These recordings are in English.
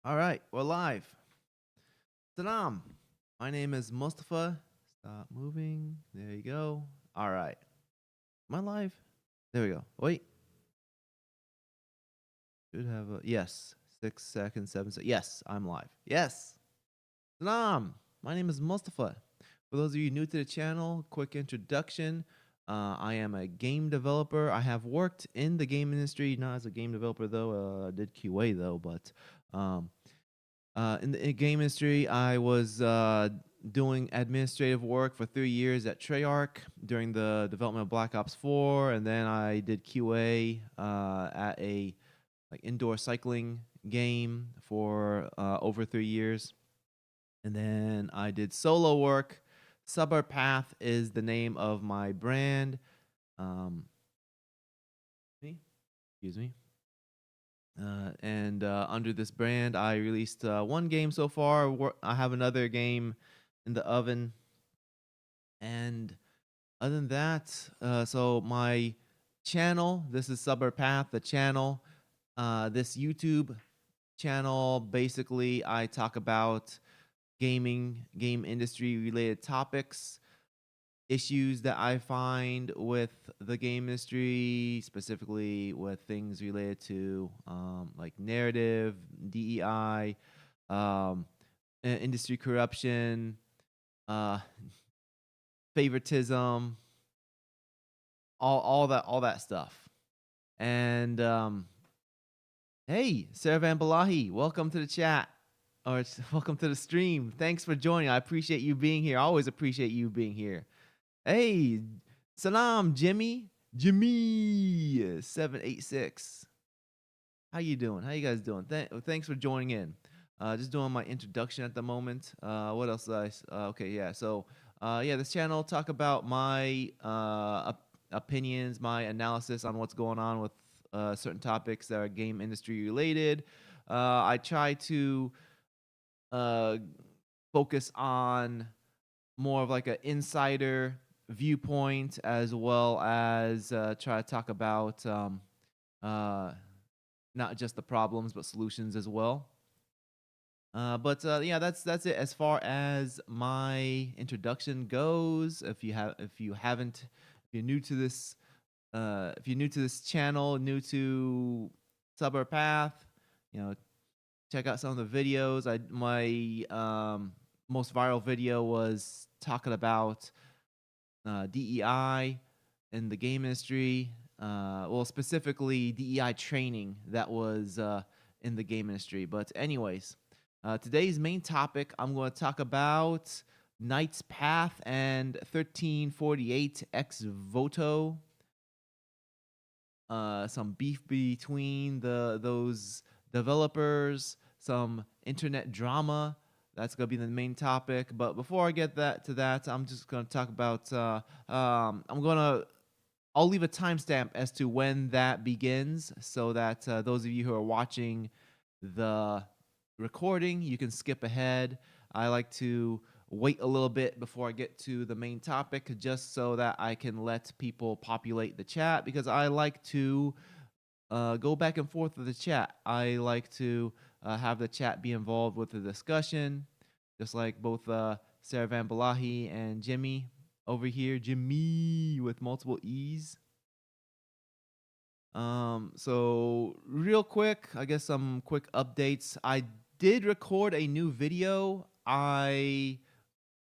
All right, we're live. Salam. My name is Mustafa. Stop moving. There you go. All right. Am I live? There we go. Wait. Should have a yes. 6 seconds, 7 seconds. Yes, I'm live. Yes. Salam. My name is Mustafa. For those of you new to the channel, quick introduction. I am a game developer. I have worked in the game industry, not as a game developer though. I did QA though, but um, in the game industry, I was doing administrative work for 3 years at Treyarch during the development of Black Ops 4, and then I did QA at a indoor cycling game for over 3 years, and then I did solo work. Sabr Path is the name of my brand. Um, excuse me. And under this brand, I released one game so far. I have another game in the oven. And other than that, so my channel, this is Suburb Path, the channel. This YouTube channel, basically, I talk about gaming, game industry related topics, issues that I find with the game industry, specifically with things related to like narrative, DEI, um, industry corruption, uh, favoritism, all that stuff. And hey, Sarah Van Balahi, welcome to the chat. Or welcome to the stream. Thanks for joining. I appreciate you being here. I always appreciate you being here. Hey, salam, Jimmy. Jimmy 786. How you doing? How you guys doing? Thanks for joining in. Just doing my introduction at the moment. What else did okay, yeah. So, yeah, this channel talk about my opinions, my analysis on what's going on with certain topics that are game industry related. I try to uh, focus on more of like an insider viewpoint, as well as try to talk about uh, not just the problems but solutions as well. But yeah, that's it as far as my introduction goes. If you're new to this, if you're new to this channel, new to Suburb Path, you know, check out some of the videos. My most viral video was talking about DEI in the game industry. Well, specifically DEI training that was in the game industry. But anyways, today's main topic, I'm going to talk about Knight's Path and 1348 X Voto. Some beef between those developers, some internet drama. That's gonna be the main topic. But before I get to that, I'm just gonna talk about. I'll leave a timestamp as to when that begins, so that those of you who are watching the recording, you can skip ahead. I like to wait a little bit before I get to the main topic, just so that I can let people populate the chat, because I like to go back and forth with the chat. I like to have the chat be involved with the discussion, just like both Sarah Van Balahi and Jimmy over here. Jimmy with multiple E's. So real quick, I guess some quick updates. I did record a new video. I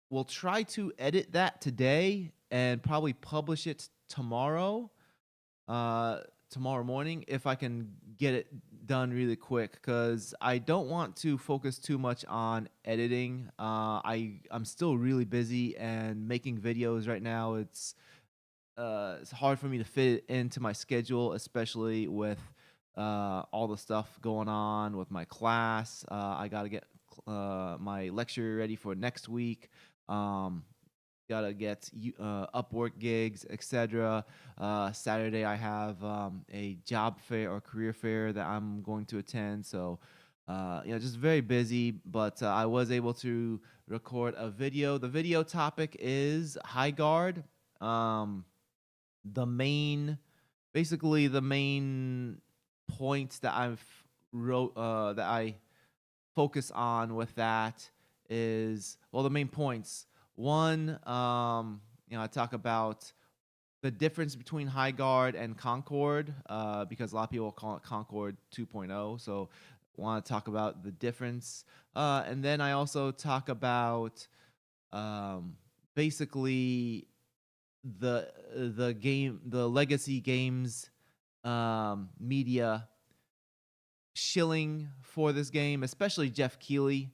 will try to edit that today and probably publish it tomorrow. Tomorrow morning, if I can get it done really quick, because I don't want to focus too much on editing. I'm still really busy and making videos right now. It's hard for me to fit it into my schedule, especially with all the stuff going on with my class. I got to get my lecture ready for next week. Gotta get Upwork gigs, etc. Saturday I have a job fair or career fair that I'm going to attend. So, just very busy. But I was able to record a video. The video topic is high guard. The main, basically the main points that I've wrote that I focus on with that is, well, the main points. One, I talk about the difference between High Guard and Concord, because a lot of people call it Concord 2.0. So, want to talk about the difference, and then I also talk about um, basically the legacy games media shilling for this game, especially Jeff Keighley,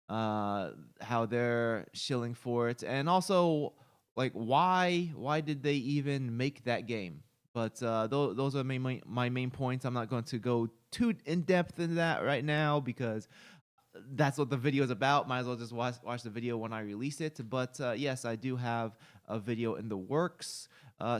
how they're shilling for it, and also like why did they even make that game? But those are my main points. I'm not going to go too in depth into that right now because that's what the video is about. Might as well just watch the video when I release it. But yes, I do have a video in the works.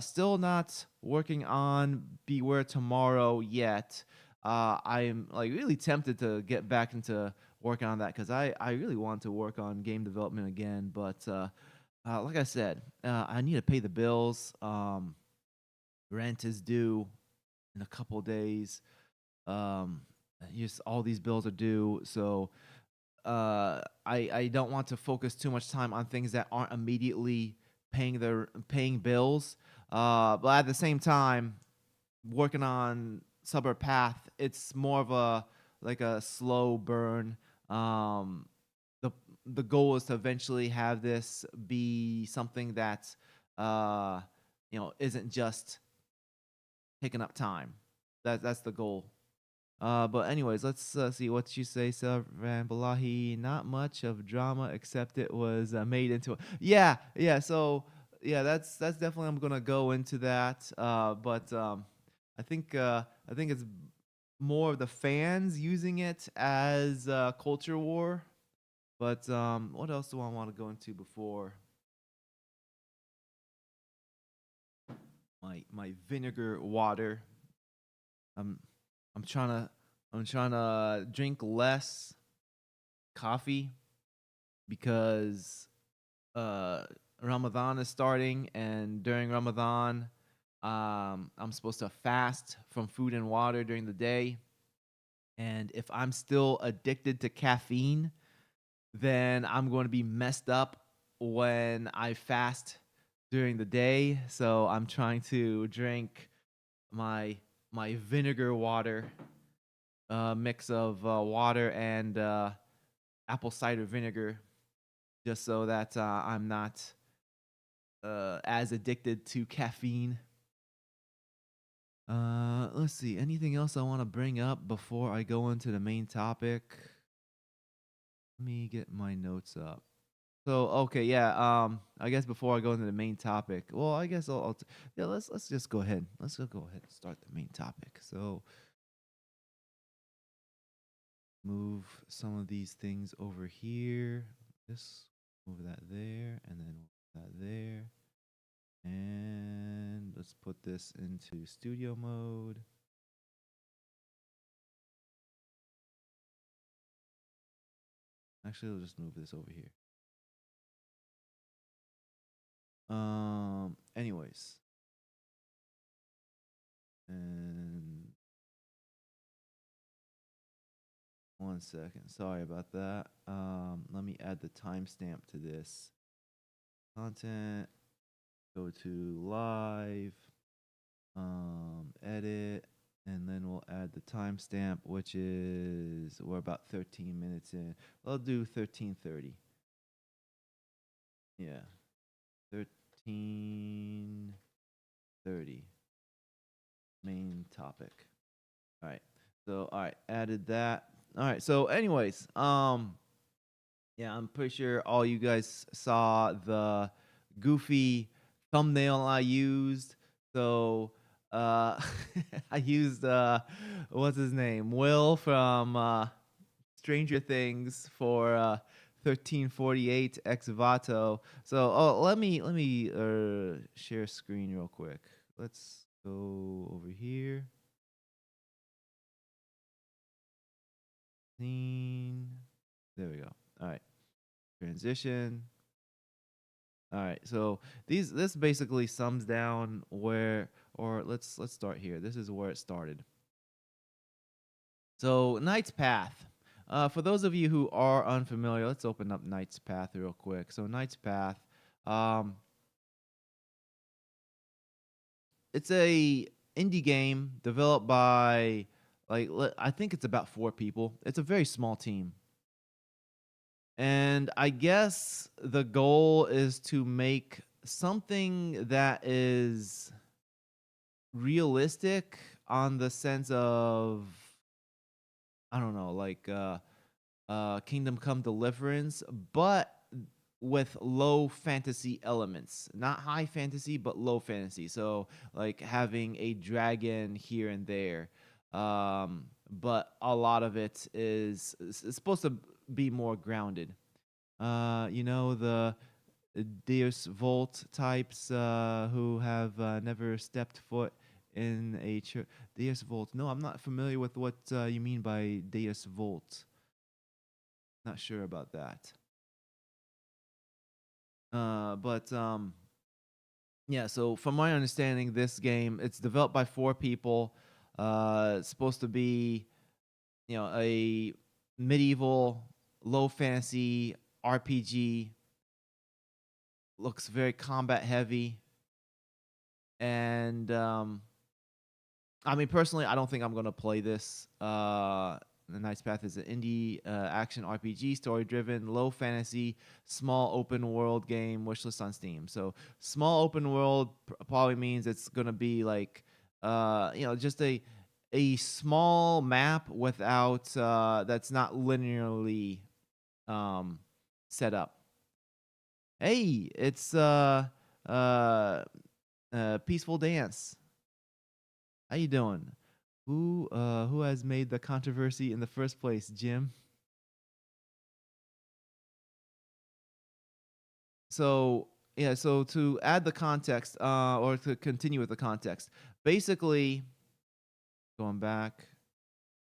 Still not working on Beware Tomorrow yet. I am like really tempted to get back into working on that because I really want to work on game development again. But like I said, I need to pay the bills. Rent is due in a couple days. Um, just all these bills are due, so I don't want to focus too much time on things that aren't immediately paying bills. But at the same time, working on Suburb Path, it's more of a like a slow burn. The the goal is to eventually have this be something that uh, isn't just taking up time. That's the goal. But anyways, let's see what you say, Savran Balahi. Not much of drama, except it was made into. Yeah. So yeah, that's definitely I'm gonna go into that. But I think it's more of the fans using it as culture war. But what else do I want to go into before my vinegar water? I'm I'm trying to drink less coffee because uh Ramadan is starting, and during Ramadan I'm supposed to fast from food and water during the day. And if I'm still addicted to caffeine, then I'm going to be messed up when I fast during the day. So I'm trying to drink my vinegar water, mix of water and apple cider vinegar, just so that I'm not as addicted to caffeine. Let's see. Anything else I want to bring up before I go into the main topic? Let me get my notes up. So okay, yeah. I guess before I go into the main topic, well, I guess yeah. Let's just go ahead. Let's go ahead and start the main topic. So move some of these things over here. Just move that there, and then move that there. And let's put this into studio mode. Actually, we'll just move this over here. Anyways. And one second. Sorry about that. Let me add the timestamp to this. Content. Go to live. Edit. And then we'll add the timestamp, which is we're about 13 minutes in. I'll do 13:30. Yeah, 13:30. Main topic. All right. So all right, added that. All right. So anyways, yeah, I'm pretty sure all you guys saw the goofy thumbnail I used. So I used what's his name? Will from Stranger Things for 1348 ex Voto. So let me share screen real quick. Let's go over here. Scene. There we go. All right. Transition. All right. So this basically sums down where, or let's start here. This is where it started. So Knight's Path. For those of you who are unfamiliar, let's open up Knight's Path real quick. So Knight's Path, um, it's a indie game developed by I think it's about 4 people. It's a very small team. And I guess the goal is to make something that is realistic on the sense of, I don't know, Kingdom Come Deliverance, but with low fantasy elements. Not high fantasy, but low fantasy. So like having a dragon here and there. But a lot of it is it's supposed to be more grounded. The Deus Volt types who have never stepped foot in a church. Deus Volt. No, I'm not familiar with what you mean by Deus Volt. Not sure about that. But yeah. So from my understanding, this game it's developed by 4 people. It's supposed to be, a medieval low fantasy RPG. Looks very combat heavy, and I mean, personally, I don't think I'm gonna play this. The Knight's Path is an indie action RPG, story-driven, low fantasy, small open world game. Wishlist on Steam. So small open world probably means it's gonna be like, just a small map without that's not linearly set up. Hey, it's uh, Peaceful Dance. How you doing? Who has made the controversy in the first place, Jim? So yeah, so to add the context, or to continue with the context, basically going back,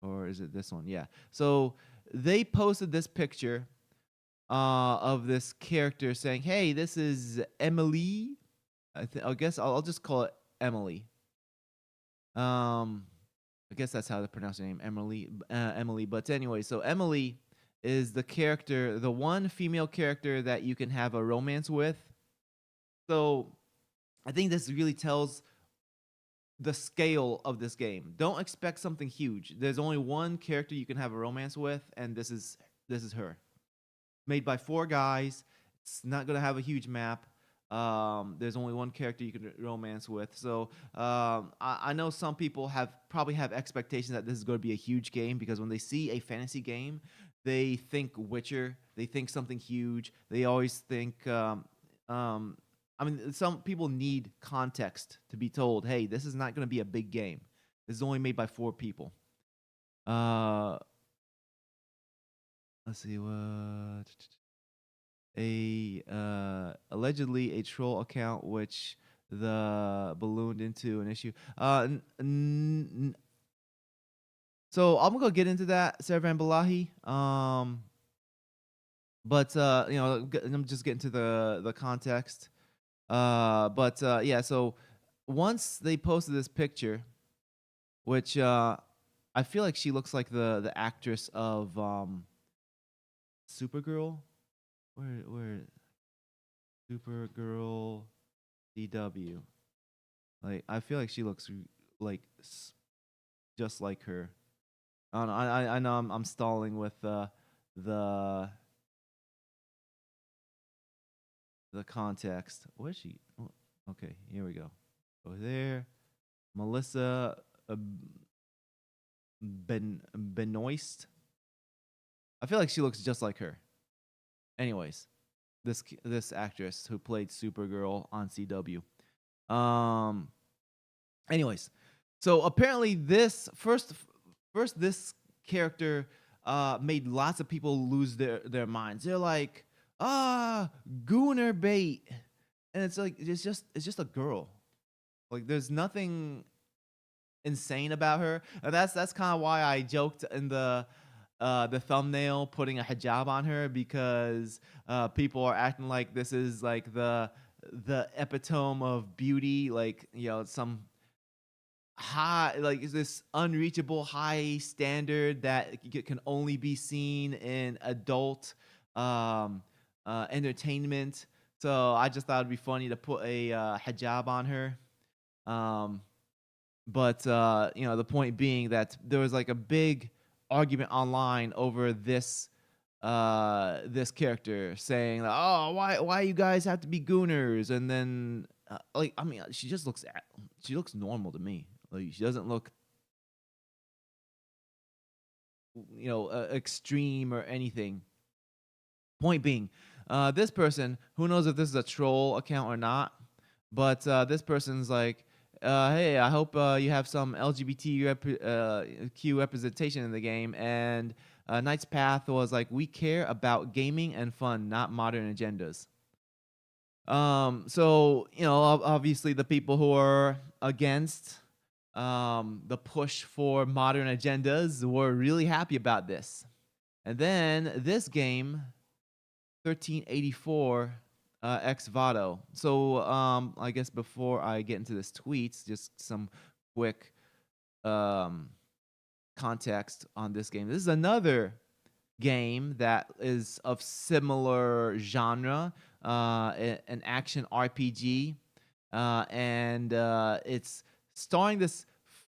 or is it this one? Yeah. So they posted this picture of this character saying, "Hey, this is Emily." I guess I'll just call it Emily. I guess that's how to pronounce her name, Emily. Emily. But anyway, so Emily is the character, the one female character that you can have a romance with. So I think this really tells the scale of this game. Don't expect something huge. There's only one character you can have a romance with, and this is her. Made by 4 guys. It's not gonna have a huge map. There's only one character you can romance with. So I know some people probably have expectations that this is going to be a huge game, because when they see a fantasy game, they think Witcher. They think something huge. They always think. I mean, some people need context to be told, "Hey, this is not going to be a big game. This is only made by 4 people." Uh, let's see what. Allegedly a troll account which the ballooned into an issue. So I'm gonna get into that, Servan Balahi. But I'm just getting to the context. Yeah. So once they posted this picture, which I feel like she looks like the actress of Supergirl. Where Supergirl DW. Like I feel like she looks like just like her. I don't know. I know I'm stalling with the context. Where's she? Oh, okay, here we go. Over there, Melissa Benoist. I feel like she looks just like her. Anyways, this actress who played Supergirl on CW. Anyways, so apparently this first this character made lots of people lose their minds. They're like, gooner bait, and it's like it's just a girl. Like there's nothing insane about her. And that's kind of why I joked in the thumbnail putting a hijab on her, because people are acting like this is like the epitome of beauty, like some high, like is this unreachable high standard that can only be seen in adult um, entertainment. So I just thought it'd be funny to put a hijab on her. Um, but the point being that there was like a big argument online over this character saying like, oh, why you guys have to be gooners? And then like, I mean, she looks normal to me. Like, she doesn't look extreme or anything. Point being, this person, who knows if this is a troll account or not, but this person's like, hey, I hope you have some Q representation in the game. And Knight's Path was like, we care about gaming and fun, not modern agendas. So obviously the people who are against the push for modern agendas were really happy about this. And then this game, 1384 X Voto. So I guess before I get into this tweet, just some quick context on this game. This is another game that is of similar genre, an action RPG, and it's starring this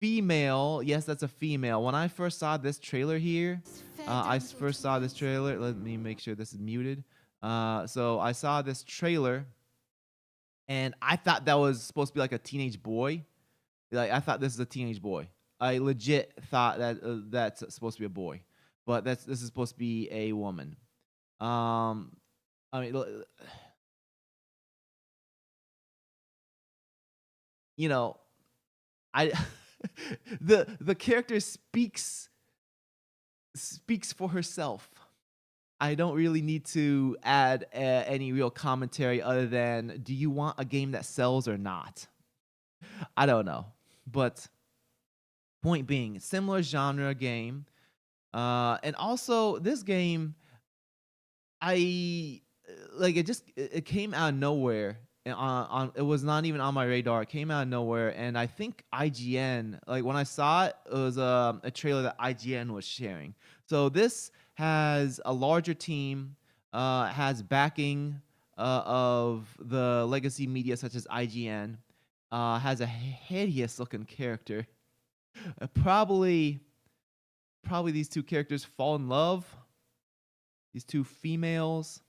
female. Yes, that's a female. When I first saw this trailer here, Let me make sure this is muted. So I saw this trailer, and I thought that was supposed to be like a teenage boy. Like, I thought this is a teenage boy. I legit thought that that's supposed to be a boy, but this is supposed to be a woman. I mean, you know, I the character speaks for herself. I don't really need to add any real commentary other than, do you want a game that sells or not? I don't know, but point being, similar genre game, and also this game, I like it. It came out of nowhere. And it was not even on my radar. It came out of nowhere, and I think IGN, like when I saw it, it was a trailer that IGN was sharing. So this has a larger team, has backing of the legacy media such as IGN, has a hideous looking character. Probably these two characters fall in love. These two females.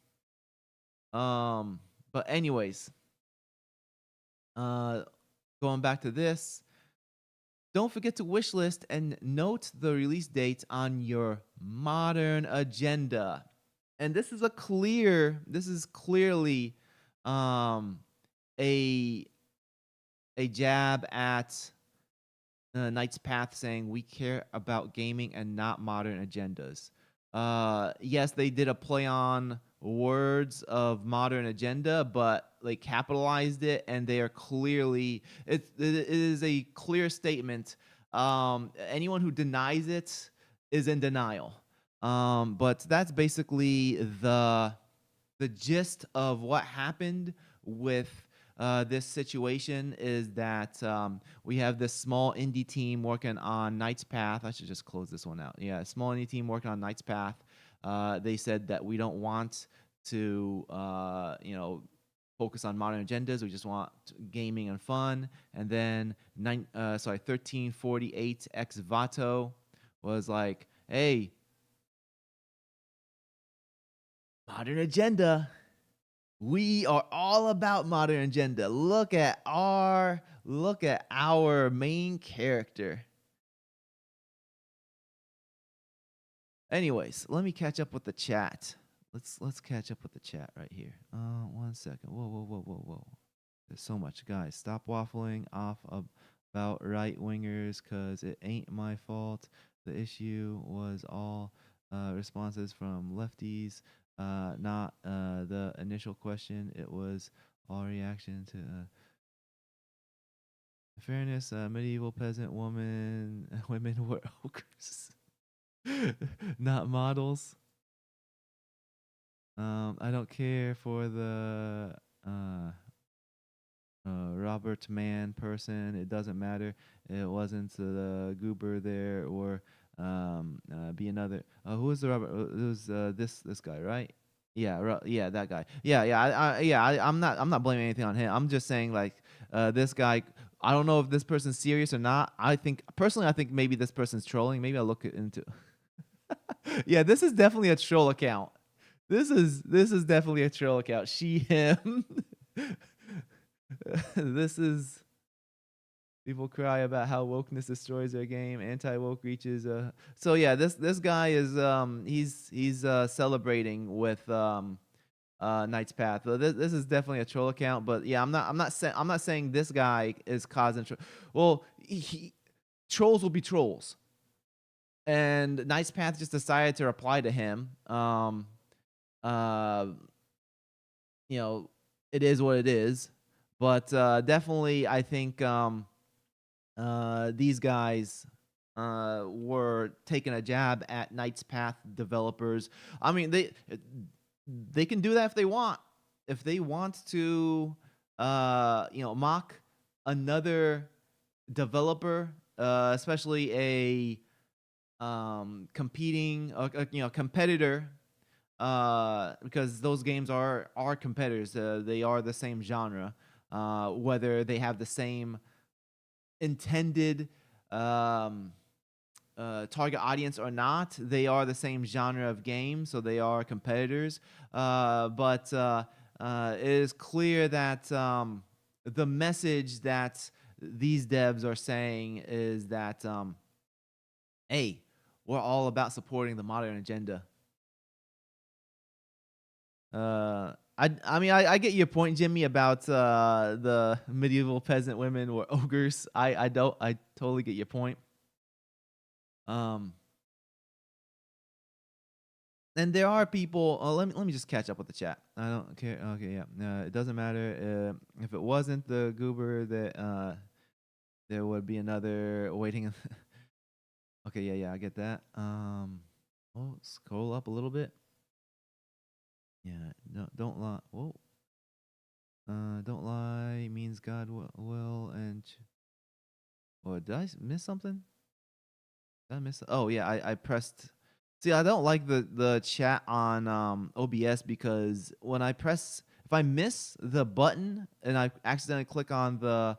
But anyways, going back to this, don't forget to wishlist and note the release date on your modern agenda. And this is clearly a jab at Knight's Path, saying we care about gaming and not modern agendas. Yes, they did a play on words of modern agenda, but they capitalized it, and they are clearly it is a clear statement. Anyone who denies it is in denial. But that's basically the gist of what happened with this situation. Is that we have this small indie team working on Knight's Path. I should just close this one out. Yeah, small indie team working on Knight's Path. They said that we don't want to, focus on modern agendas. We just want gaming and fun. And then 1348 X Voto was like, hey, modern agenda. We are all about modern agenda. Look at our main character. Anyways, let me catch up with the chat. Let's catch up with the chat right here. 1 second. Whoa. There's so much, guys. Stop waffling off about right wingers, cause it ain't my fault. The issue was all responses from lefties. Not the initial question. It was all reaction to fairness. Medieval peasant women were ogres, not models. I don't care for the Robert Mann person. It doesn't matter. It wasn't the goober there or be another. Who was the Robert? It was this guy, right? Yeah, yeah, that guy. Yeah, yeah, I'm not blaming anything on him. I'm just saying like this guy. I don't know if this person's serious or not. I think personally, I think maybe this person's trolling. Maybe I'll look into. Yeah, this is definitely a troll account. This is definitely a troll account. She him. This is people cry about how wokeness destroys their game. Anti woke reaches. So yeah, this guy is he's celebrating with Knight's Path. So this is definitely a troll account. But yeah, I'm not saying this guy is causing. Well, trolls will be trolls, and Knight's Path just decided to reply to him. Uh, you know, it is what it is. But definitely, I think these guys were taking a jab at Knight's Path developers. I mean, they can do that if they want. If they want to, mock another developer, especially competing, competitor, because those games are competitors. They are the same genre, whether they have the same intended target audience or not. They are the same genre of game, so they are competitors. But it is clear that the message that these devs are saying is that, hey, we're all about supporting the modern agenda. I get your point, Jimmy, about the medieval peasant women were ogres. I totally get your point. Um, and there are people. Let me just catch up with the chat. I don't care. Okay, yeah. It doesn't matter if it wasn't the goober that there would be another waiting. Okay, yeah, I get that. Oh, scroll up a little bit. Yeah, no, don't lie. Whoa. Don't lie means God will and. Oh, did I miss something? Did I miss? Oh yeah, I pressed. See, I don't like the chat on OBS because when I press, if I miss the button and I accidentally click on the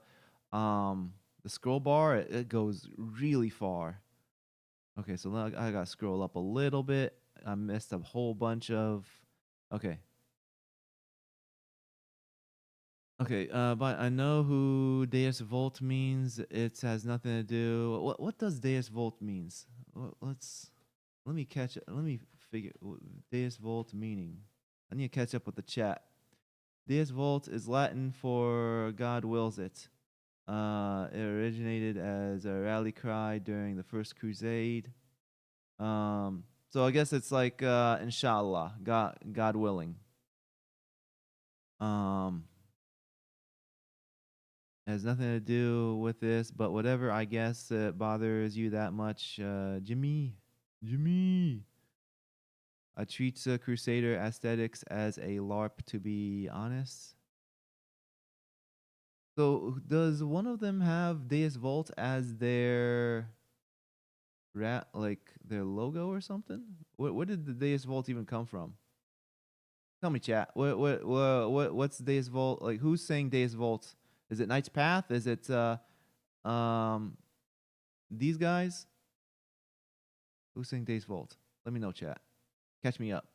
scroll bar, it goes really far. Okay, so now I gotta scroll up a little bit. I missed a whole bunch of. Okay, okay, but I know who Deus Volt means. It has nothing to do. What does Deus Volt means? Let me catch it. Let me figure Deus Volt meaning. I need to catch up with the chat. Deus Volt is Latin for God wills it. It originated as a rally cry during the First Crusade. So I guess it's like Inshallah, God willing. Um, has nothing to do with this, but whatever. I guess it bothers you that much, Jimmy. I treat Crusader aesthetics as a LARP, to be honest. So, does one of them have Deus Volt as their like their logo or something? Where did the Deus Volt even come from? Tell me, chat. What's Deus Volt? Like, who's saying Deus Volt? Is it Knight's Path? Is it um these guys? Who's saying Deus Volt? Let me know, chat. Catch me up.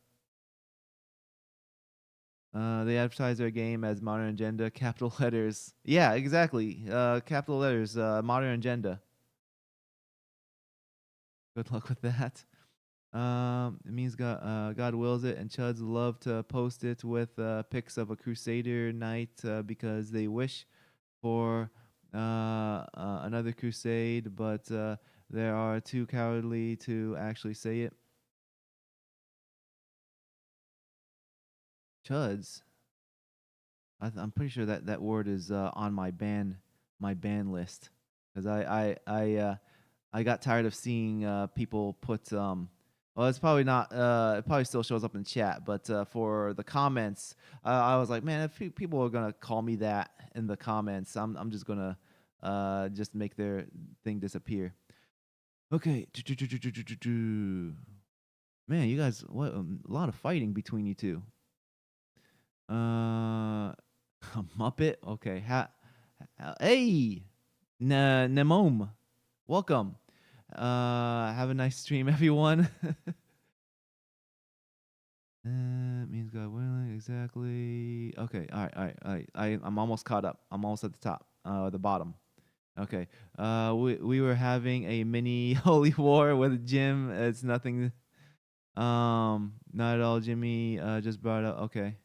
They advertise their game as Modern Agenda, capital letters. Yeah, exactly. Capital letters, Modern Agenda. Good luck with that. It means God wills it, and Chuds love to post it with pics of a Crusader knight because they wish for another crusade, but they are too cowardly to actually say it. Chuds. I'm pretty sure that word is on my ban list because I got tired of seeing people put Well, it's probably not. It probably still shows up in chat, but for the comments, I was like, man, if people are gonna call me that in the comments, I'm just gonna just make their thing disappear. Okay. Man, you guys, what a lot of fighting between you two. A Muppet. Okay. Hey, Nemom, welcome. Have a nice stream, everyone. Means God willing, exactly. Okay, all right. I'm almost caught up. I'm almost at the top, the bottom. Okay. We were having a mini holy war with Jim. It's nothing. Not at all. Jimmy just brought up. Okay.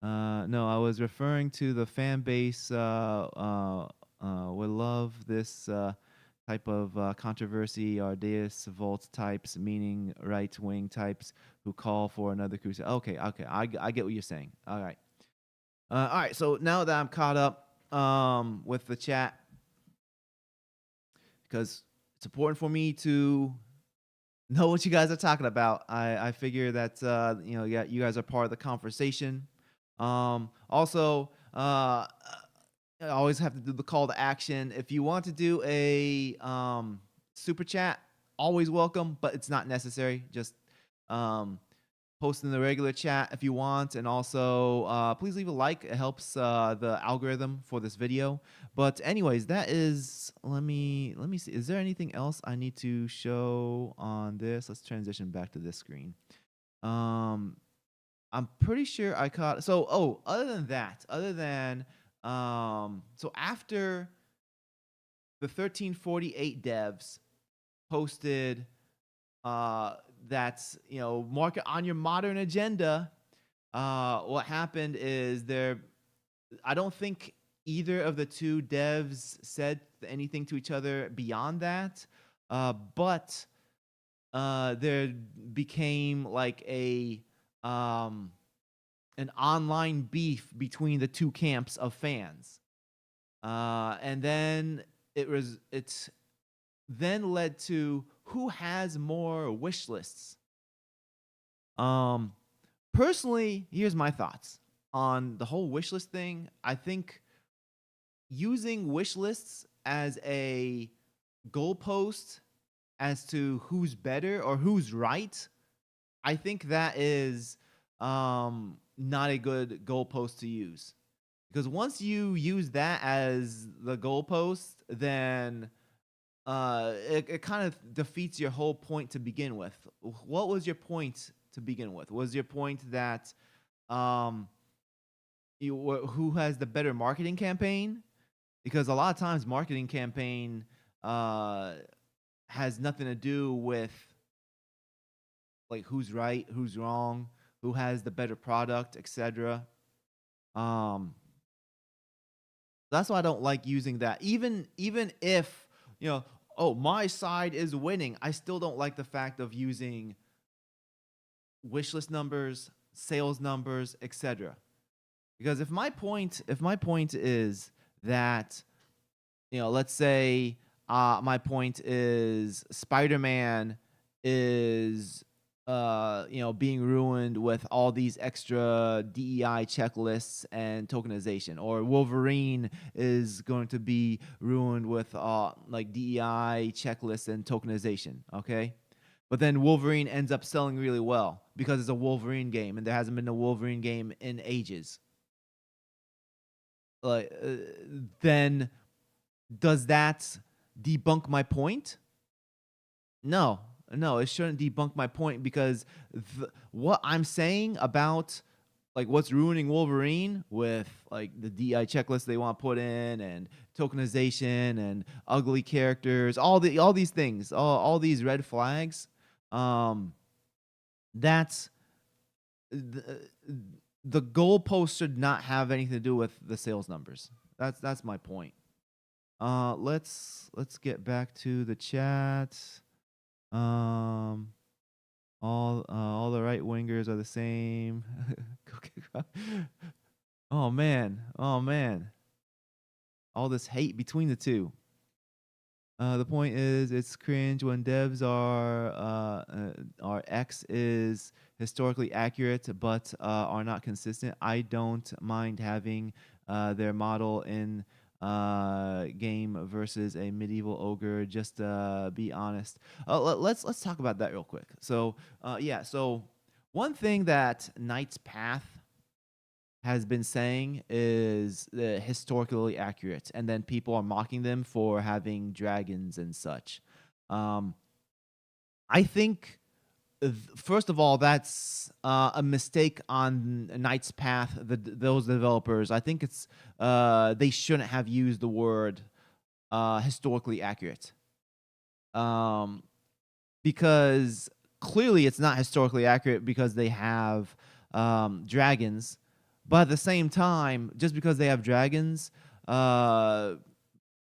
No, I was referring to the fan base. Would love this type of controversy or Deus Volt types, meaning right wing types who call for another crusade. Okay, I get what you're saying. All right. All right. So now that I'm caught up with the chat, because it's important for me to know what you guys are talking about. I figure that yeah, you guys are part of the conversation. Also, I always have to do the call to action. If you want to do a super chat, always welcome, but it's not necessary. Just um, post in the regular chat if you want, and also please leave a like. It helps the algorithm for this video. But anyways, that is. Let me see. Is there anything else I need to show on this? Let's transition back to this screen. I'm pretty sure I caught. So, other than that, so after the 1348 devs posted that's mark it on your modern agenda, what happened is I don't think either of the two devs said anything to each other beyond that, but there became like an online beef between the two camps of fans, and then it's then led to who has more wish lists. Personally, here's my thoughts on the whole wish list thing. I think using wish lists as a goalpost as to who's better or who's right, I think that is not a good goalpost to use. Because once you use that as the goalpost, then it kind of defeats your whole point to begin with. What was your point to begin with? Was your point that um, who has the better marketing campaign? Because a lot of times marketing campaign has nothing to do with like who's right, who's wrong, who has the better product, etc. Um, that's why I don't like using that. Even if my side is winning, I still don't like the fact of using wishlist numbers, sales numbers, etc. Because if my point is that let's say my point is Spider-Man is being ruined with all these extra DEI checklists and tokenization, or Wolverine is going to be ruined with like DEI checklists and tokenization, okay? But then Wolverine ends up selling really well because it's a Wolverine game and there hasn't been a Wolverine game in ages. Like then does that debunk my point? No, it shouldn't debunk my point, because what I'm saying about like what's ruining Wolverine with like the DI checklist they want to put in and tokenization and ugly characters, all these things, all these red flags, that's the goalpost should not have anything to do with the sales numbers. That's my point. Let's get back to the chat. All the right wingers are the same. Oh man, all this hate between the two. The point is, it's cringe when devs are X is historically accurate, but are not consistent. I don't mind having their model in game versus a medieval ogre. Just be honest. Let's talk about that real quick. So yeah, so one thing that Knight's Path has been saying is historically accurate, and then people are mocking them for having dragons and such. Um, I think, first of all, that's a mistake on Knight's Path. Those developers, I think it's they shouldn't have used the word historically accurate, um, because clearly it's not historically accurate because they have dragons. But at the same time, just because they have dragons, uh,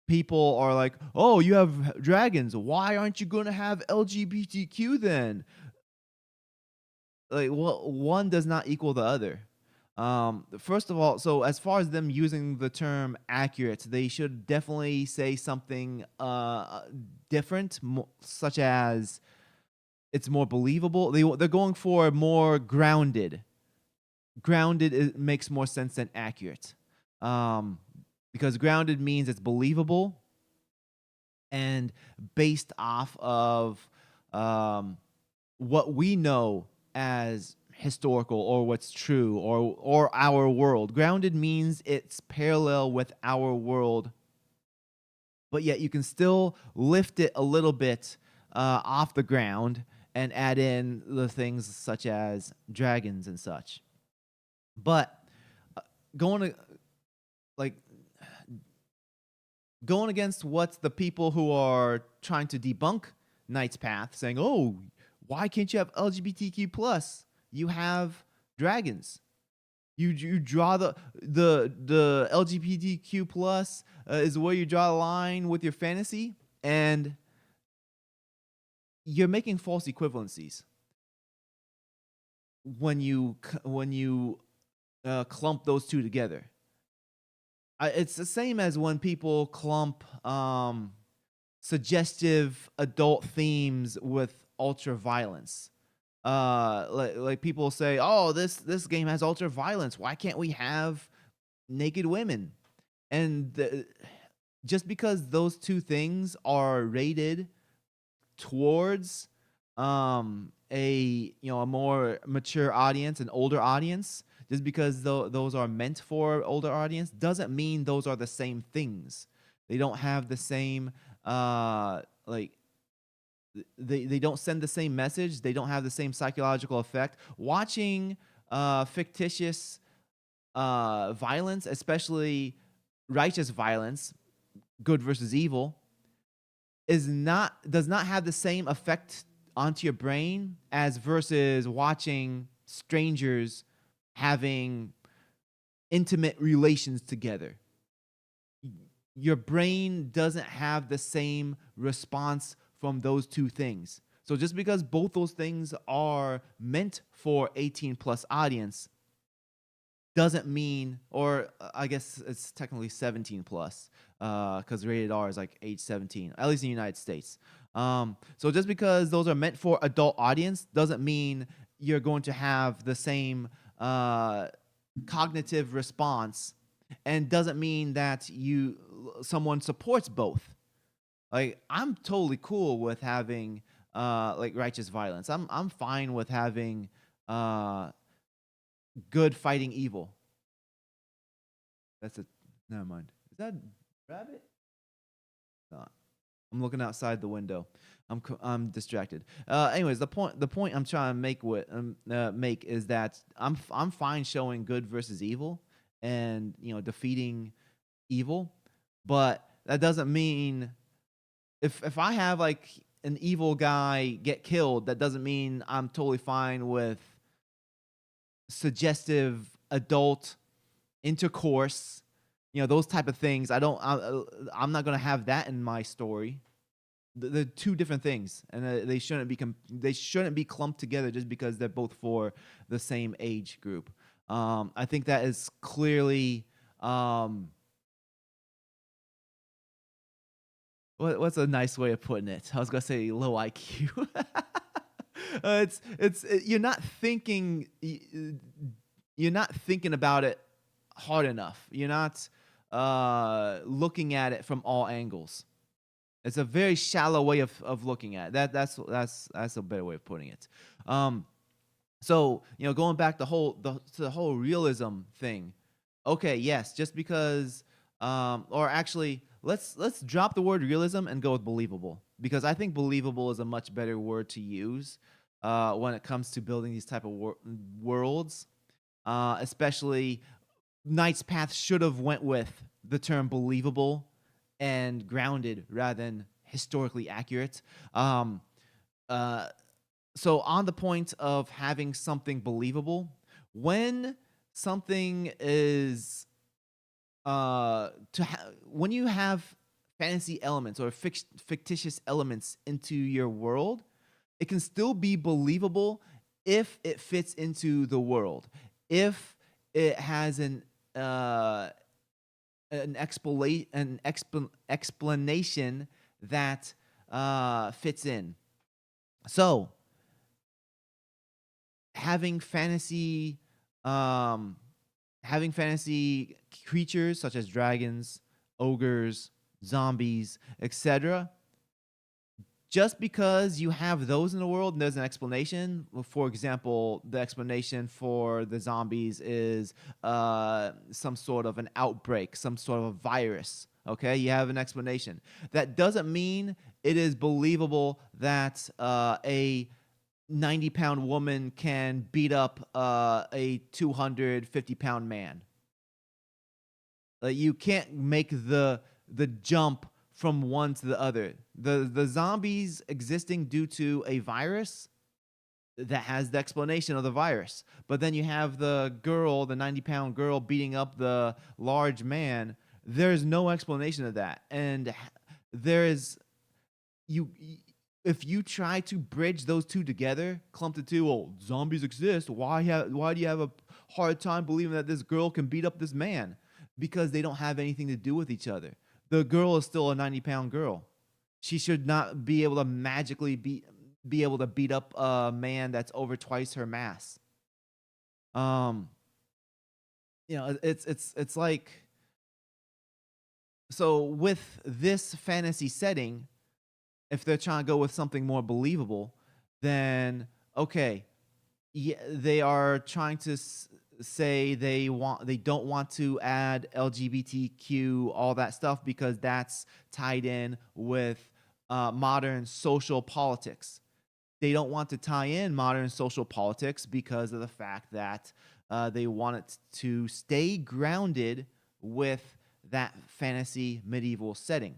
people are like, "Oh, you have dragons. Why aren't you going to have LGBTQ then?" Like, well, one does not equal the other. First of all, so as far as them using the term accurate, they should definitely say something different, such as it's more believable. They're going for more grounded. Grounded makes more sense than accurate, um, because grounded means it's believable and based off of um, what we know as historical or what's true or our world. Grounded means it's parallel with our world, but yet you can still lift it a little bit off the ground and add in the things such as dragons and such. But uh, going to like going against what the people who are trying to debunk Knight's Path saying, "Oh, why can't you have LGBTQ plus? You have dragons. You draw the LGBTQ plus is where you draw the line with your fantasy, and you're making false equivalencies when you clump those two together. It's the same as when people clump suggestive adult themes with ultra violence. Like people say, "Oh, this game has ultra violence. Why can't we have naked women?" And just because those two things are rated towards a more mature audience, an older audience, just because those are meant for older audience doesn't mean those are the same things. They don't have the same like they don't send the same message. They don't have the same psychological effect. Watching fictitious violence, especially righteous violence, good versus evil, does not have the same effect onto your brain as versus watching strangers having intimate relations together. Your brain doesn't have the same response from those two things. So just because both those things are meant for 18 plus audience doesn't mean, or I guess it's technically 17 plus, because rated R is like age 17, at least in the United States. So just because those are meant for adult audience doesn't mean you're going to have the same cognitive response, and doesn't mean that someone supports both. Like, I'm totally cool with having like righteous violence. I'm fine with having uh good fighting evil. That's a Never mind. Is that rabbit? No, I'm looking outside the window. I'm distracted. Anyways, the point I'm trying to make is that I'm fine showing good versus evil, and defeating evil, but that doesn't mean if I have like an evil guy get killed, that doesn't mean I'm totally fine with suggestive adult intercourse, those type of things. I'm not gonna have that in my story. They're two different things, and they shouldn't be clumped together just because they're both for the same age group. I think that is clearly. what's a nice way of putting it? I was gonna say low IQ. You're not thinking about it hard enough. You're not looking at it from all angles. It's a very shallow way of looking at it. That's a better way of putting it. So going back to the whole realism thing. Okay, yes, just because, or actually, let's drop the word realism and go with believable, because I think believable is a much better word to use when it comes to building these type of worlds. Especially, Knight's Path should have went with the term believable and grounded rather than historically accurate. Uh, so on the point of having something believable, when something is when you have fantasy elements or fictitious elements into your world, it can still be believable if it fits into the world, if it has an explanation that fits in. So having fantasy creatures such as dragons, ogres, zombies, etc. Just because you have those in the world and there's an explanation. For example, the explanation for the zombies is some sort of an outbreak, some sort of a virus. Okay, you have an explanation. That doesn't mean it is believable that a 90-pound woman can beat up a 250-pound man. You can't make the jump from one to the other. The zombies existing due to a virus, that has the explanation of the virus. But then you have the 90-pound girl beating up the large man. There's no explanation of that. And there is if you try to bridge those two together, clump the two, oh, zombies exist. Why do you have a hard time believing that this girl can beat up this man? Because they don't have anything to do with each other. The girl is still a 90-pound girl. She should not be able to magically be able to beat up a man that's over twice her mass. It's like, so with this fantasy setting, if they're trying to go with something more believable, then okay, yeah, they are trying to say they don't want to add LGBTQ, all that stuff, because that's tied in with modern social politics. They don't want to tie in modern social politics because of the fact that they want it to stay grounded with that fantasy medieval setting.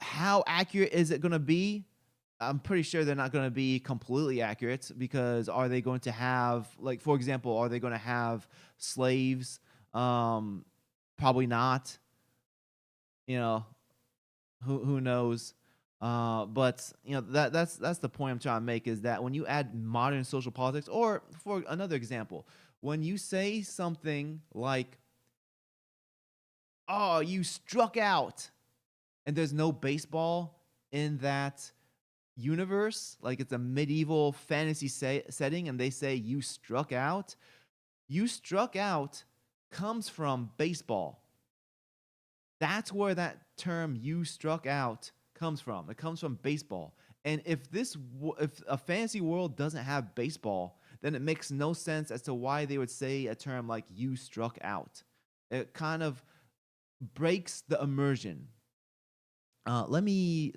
How accurate is it going to be? I'm pretty sure they're not going to be completely accurate, because are they going to have, like, for example, are they going to have slaves? Probably not. Who knows? But that's the point I'm trying to make, is that when you add modern social politics, or for another example, when you say something like, "Oh, you struck out," and there's no baseball in that universe, like it's a medieval fantasy setting, and they say you struck out comes from baseball. That's where that term "you struck out" comes from. It comes from baseball. And if a fantasy world doesn't have baseball, then it makes no sense as to why they would say a term like "you struck out." It kind of breaks the immersion. Let me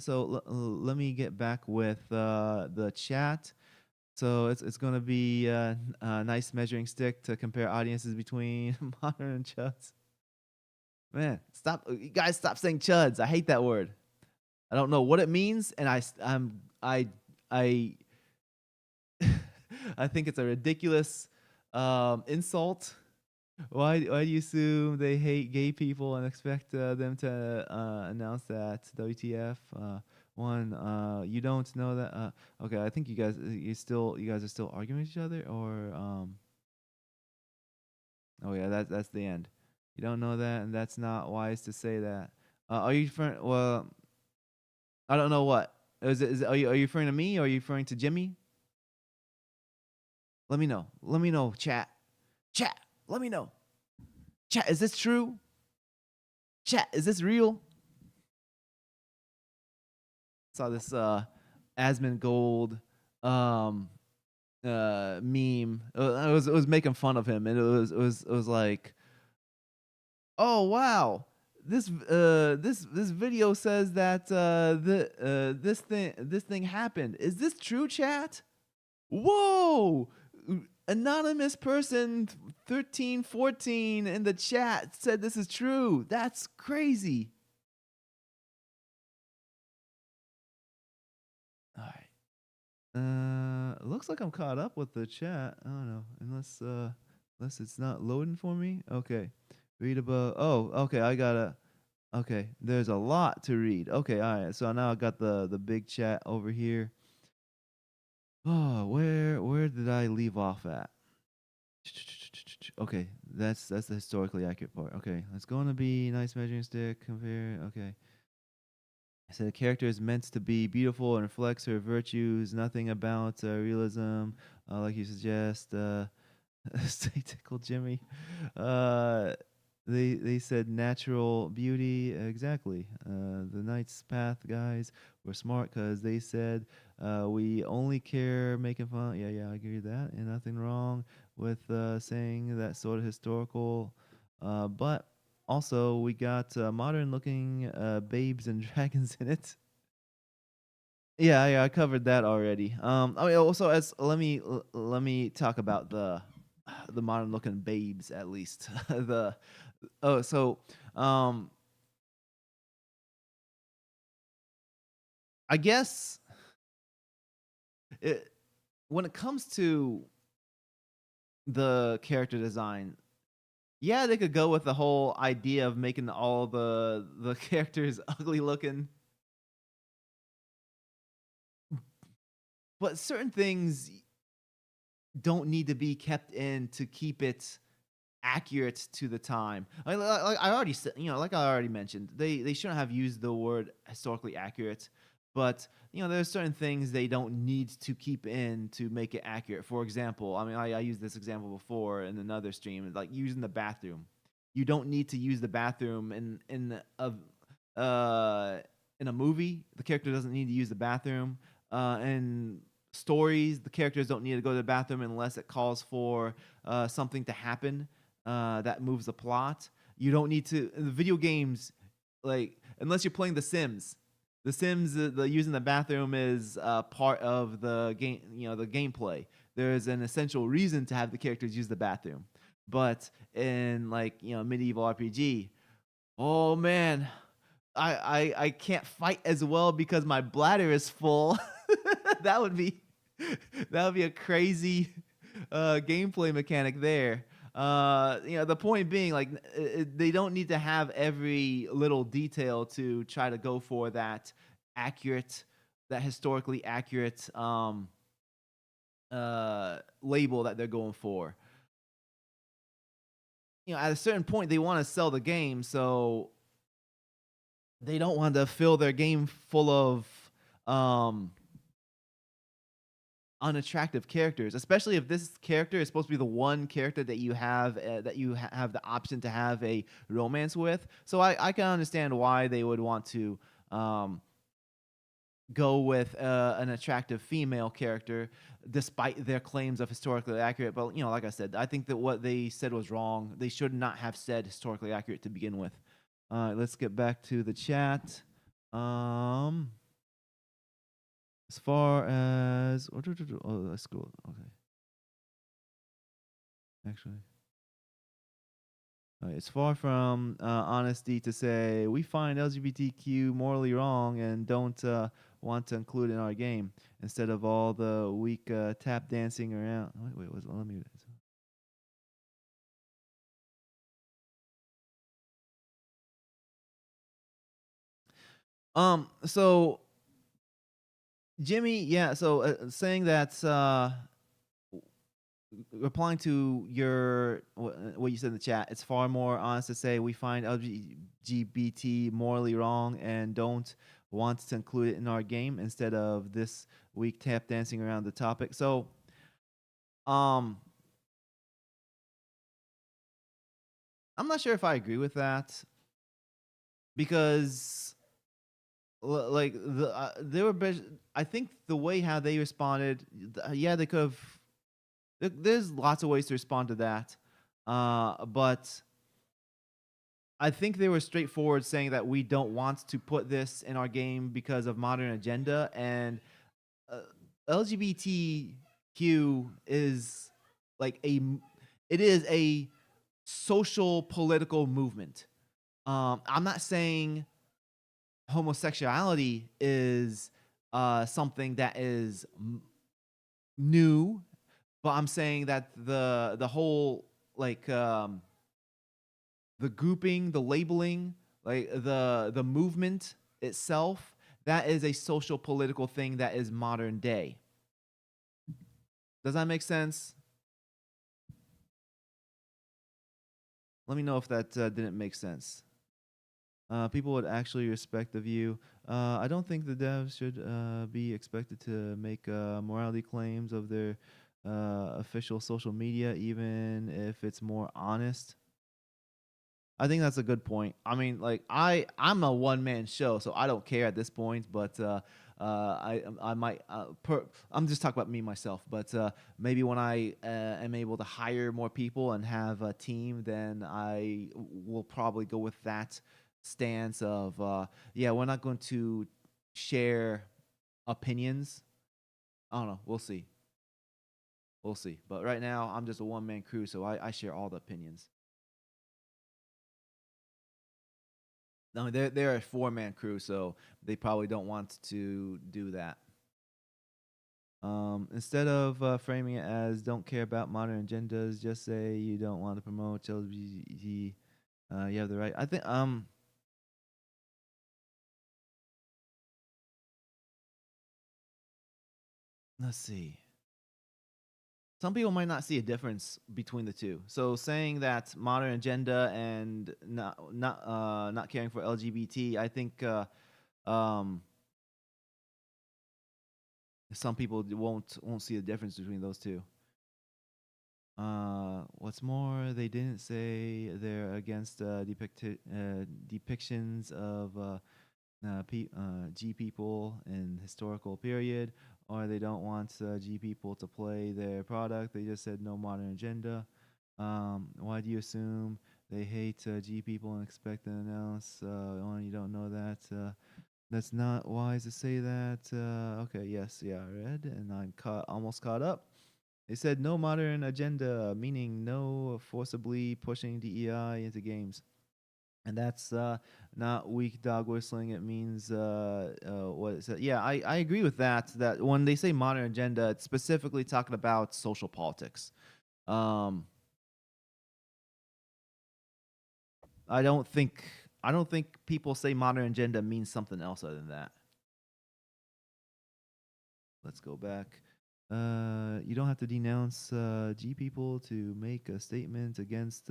get back with the chat. So it's gonna be a nice measuring stick to compare audiences between modern and chuds. Man, you guys stop saying chuds. I hate that word. I don't know what it means, and I I think it's a ridiculous insult. Why do you assume they hate gay people and expect them to announce that? WTF? You don't know that. Okay, I think you guys are still arguing with each other, or oh yeah, that's the end. You don't know that, and that's not wise to say that. Are you referring? Well, I don't know what. Are you referring to me or are you referring to Jimmy? Let me know. Let me know, chat. Chat. Let me know. Chat, is this true? Chat, is this real? Saw this Asmund Gold um meme. It was making fun of him, and it was like, oh wow, this video says that this thing happened. Is this true, chat? Whoa! Anonymous person 1314 in the chat said this is true. That's crazy. All right. Looks like I'm caught up with the chat. I don't know, unless it's not loading for me. Okay, read about. Oh, okay, I gotta. Okay, there's a lot to read. Okay, all right. So now I got the big chat over here. Oh, where did I leave off at? Okay, that's the historically accurate part. Okay, it's going to be nice measuring stick. Compare. Okay. So the character is meant to be beautiful and reflects her virtues. Nothing about realism, like you suggest. Stay tickled, Jimmy. Uh, they said natural beauty. Exactly. The Knight's Path guys were smart because they said we only care making fun. Yeah, yeah, I agree with that. And nothing wrong with saying that sort of historical. But also, we got modern-looking babes and dragons in it. Yeah, yeah, I covered that already. I mean, also as let me talk about the modern-looking babes at least. the oh, so um, I guess it, when it comes to the character design, yeah, they could go with the whole idea of making all the characters ugly looking, but certain things don't need to be kept in to keep it accurate to the time. Like I already said, like I already mentioned, they shouldn't have used the word historically accurate, but there's certain things they don't need to keep in to make it accurate. For example, I mean, I used this example before in another stream, like using the bathroom. You don't need to use the bathroom uh in a movie. The character doesn't need to use the bathroom. In stories, the characters don't need to go to the bathroom unless it calls for something to happen that moves the plot. You don't need to in the video games, like unless you're playing The Sims. The Sims, the using the bathroom is part of the game. The gameplay. There is an essential reason to have the characters use the bathroom. But in medieval RPG, oh man, I can't fight as well because my bladder is full. that would be that would be a crazy gameplay mechanic there. The point being, like, they don't need to have every little detail to try to go for accurate, that historically accurate label that they're going for. At a certain point, they want to sell the game, so they don't want to fill their game full of um, unattractive characters, especially if this character is supposed to be the one character that you have have the option to have a romance with. So I can understand why they would want to go with an attractive female character despite their claims of historically accurate. But like I said, I think that what they said was wrong. They should not have said historically accurate to begin with. Let's get back to the chat. As far as let's go. Okay, actually, it's far from honesty to say we find LGBTQ morally wrong and don't want to include in our game instead of all the weak tap dancing around. Let me. So Jimmy, yeah. So saying that replying to your what you said in the chat, it's far more honest to say we find LGBT morally wrong and don't want to include it in our game instead of this week tap dancing around the topic. So, um, I'm not sure if I agree with that because like they were. I think the way how they responded, yeah, they could have. There's lots of ways to respond to that, but I think they were straightforward saying that we don't want to put this in our game because of modern agenda and uh, LGBTQ is like it is a social political movement. I'm not saying homosexuality is something that is new, but I'm saying that the whole like the grouping, the labeling, like the movement itself, that is a social political thing that is modern day. Does that make sense? Let me know if that didn't make sense. People would actually respect the view. I don't think the devs should be expected to make morality claims of their official social media, even if it's more honest. I think that's a good point. I mean, like I'm a one man show, so I don't care at this point. But I might I'm just talking about me myself. But maybe when I am able to hire more people and have a team, then I will probably go with that stance of yeah, we're not going to share opinions. I don't know. We'll see. We'll see. But right now, I'm just a one man crew, so I share all the opinions. No, they're a four-man crew, so they probably don't want to do that. Instead of framing it as "don't care about modern agendas," just say you don't want to promote LGBT. You have the right. I think. Let's see. Some people might not see a difference between the two. So saying that modern agenda and not caring for LGBT, I think um, some people won't see the difference between those two. What's more, they didn't say they're against depictions of G people in historical period, or they don't want G people to play their product. They just said no modern agenda. Why do you assume they hate G people and expect an else? When you don't know that. That's not wise to say that. Okay, yes, yeah, I read, and I'm almost caught up. They said no modern agenda, meaning no forcibly pushing DEI into games. And that's not weak dog whistling. It means what it said. Yeah, I agree with that. That when they say modern agenda, it's specifically talking about social politics. Um, I don't think I don't think people say modern agenda means something else other than that. Let's go back. You don't have to denounce G people to make a statement against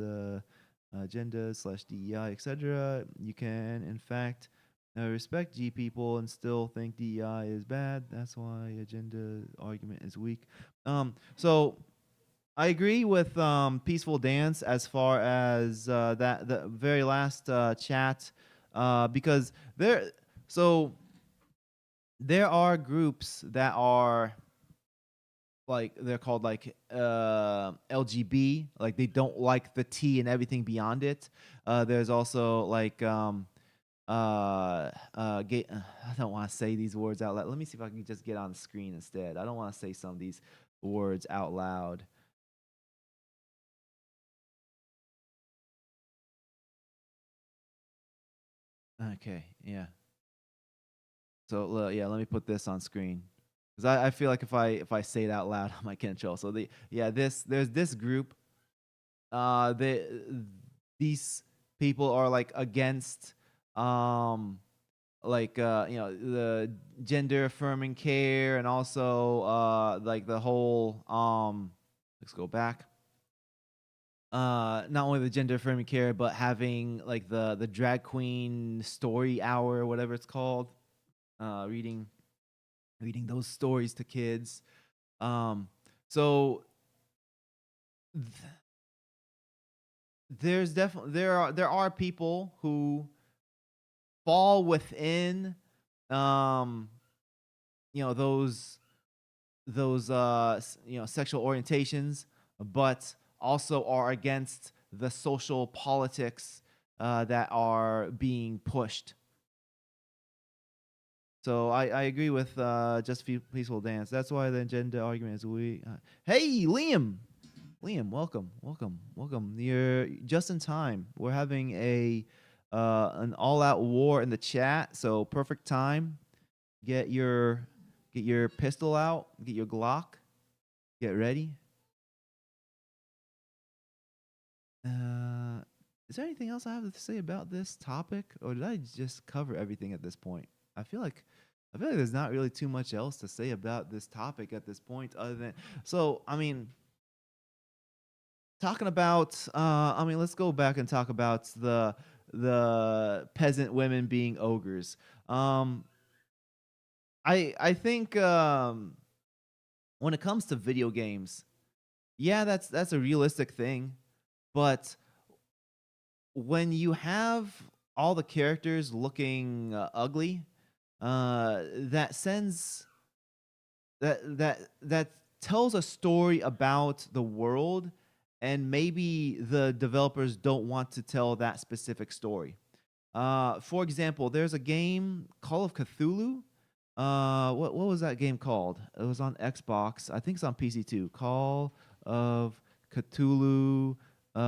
agenda slash DEI, etc. You can, in fact, respect G people and still think DEI is bad. That's why agenda argument is weak. So I agree with Peaceful Dance as far as that the very last chat because so there are groups that are like they're called like LGB, like they don't like the T and everything beyond it. There's also like gay, I don't want to say these words out loud. Let me see if I can just get on the screen instead. I don't want to say some of these words out loud. Okay, yeah. So yeah, let me put this on screen because I feel like if I say it out loud, I might get in trouble. So there's this group. They these people are like against the gender affirming care and also like the whole Let's go back. Not only the gender affirming care, but having like the drag queen story hour or whatever it's called. Reading those stories to kids. So th- there's definitely there are people who fall within um those sexual orientations, but also are against the social politics that are being pushed. So I agree with just peaceful dance. That's why the gender argument is we. Hey, Liam, welcome. You're just in time. We're having an all-out war in the chat, so perfect time. Get your pistol out. Get your Glock. Get ready. Is there anything else I have to say about this topic, or did I just cover everything at this point? I feel like there's not really too much else to say about this topic at this point, other than I mean, talking about let's go back and talk about the peasant women being ogres. I think when it comes to video games, yeah, that's a realistic thing, but when you have all the characters looking ugly, that sends that tells a story about the world, and maybe the developers don't want to tell that specific story. For example, there's a game, Call of Cthulhu. What was that game called? It was on Xbox. I think it's on PC too. Call of Cthulhu. It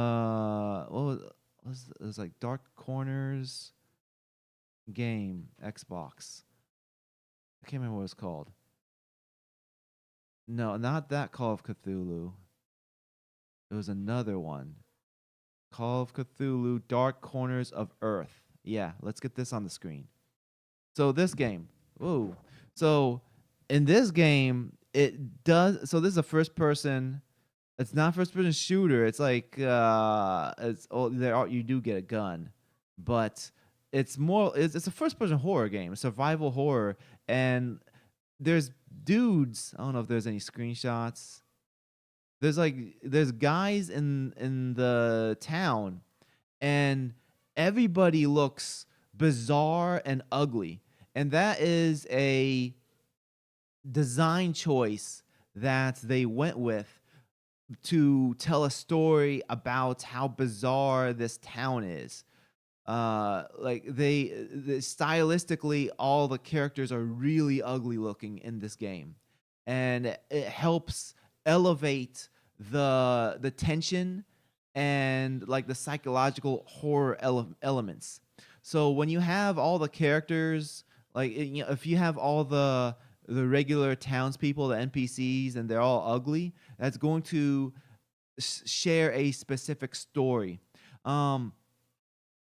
was like Dark Corners game, Xbox. I can't remember what it's called. No, not that Call of Cthulhu. It was another one. Call of Cthulhu, Dark Corners of Earth. Yeah, let's get this on the screen. So this game. Ooh. So in this game, it does. So this is a first person. It's not first person shooter. It's like you do get a gun, but it's a first person horror game, survival horror, and there's dudes. I don't know if there's any screenshots. There's guys in the town, and everybody looks bizarre and ugly, and that is a design choice that they went with to tell a story about how bizarre this town is. Stylistically, all the characters are really ugly looking in this game, and it helps elevate the tension and like the psychological horror elements. So when you have all the characters, if you have all the regular townspeople, the NPCs, and they're all ugly, that's going to share a specific story.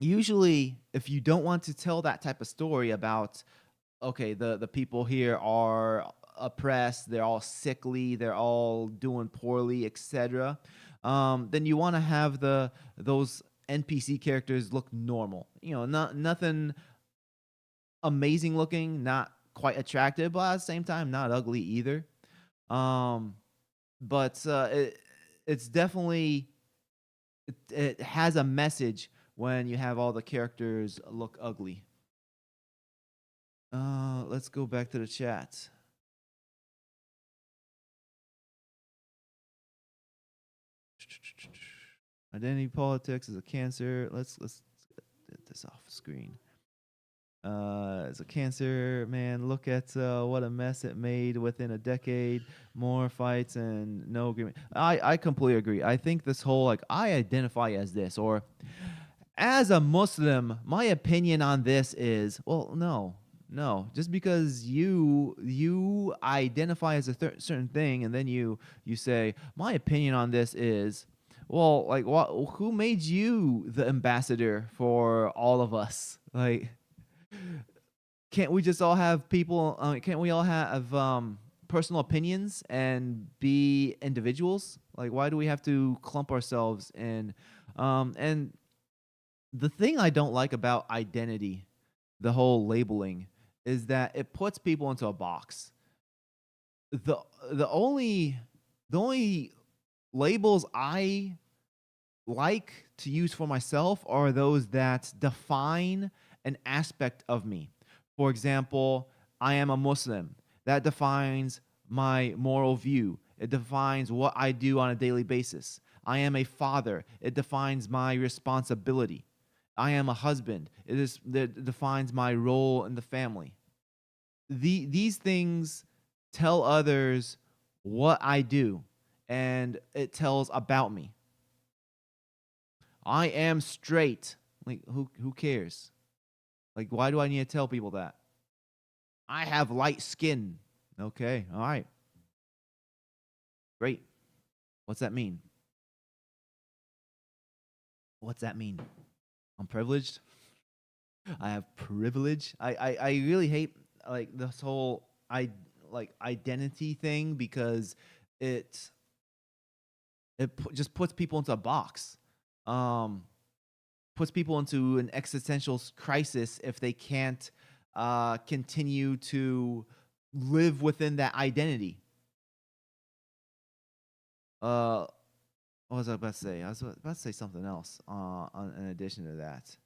Usually, if you don't want to tell that type of story about, okay, the people here are oppressed, they're all sickly, they're all doing poorly, etc., then you want to have those NPC characters look normal. Nothing amazing looking, not quite attractive, but at the same time, not ugly either. But it's definitely it has a message when you have all the characters look ugly. Let's go back to the chat. Identity politics is a cancer. Let's get this off screen. It's a cancer, man. Look at what a mess it made within a decade. More fights and no agreement. I completely agree. I think this whole I identify as this, or as a Muslim, my opinion on this is, well, no. Just because you identify as a certain thing, and then you say my opinion on this is, well, who made you the ambassador for all of us? Can't we just all have people? Can't we all have personal opinions and be individuals? Like, why do we have to clump ourselves in? And the thing I don't like about identity, the whole labeling, is that it puts people into a box. The the only the only labels I like to use for myself are those that define an aspect of me. For example, I am a Muslim. That defines my moral view. It defines what I do on a daily basis. I am a father. It defines my responsibility. I am a husband. That defines my role in the family. These things tell others what I do, and it tells about me. I am straight. Like, who cares? Like, why do I need to tell people that? I have light skin. Okay, all right, great. What's that mean? What's that mean? I'm privileged. I have privilege. I really hate like this whole identity thing because it just puts people into a box. Um, Puts people into an existential crisis if they can't continue to live within that identity. What was I about to say? I was about to say something else in addition to that.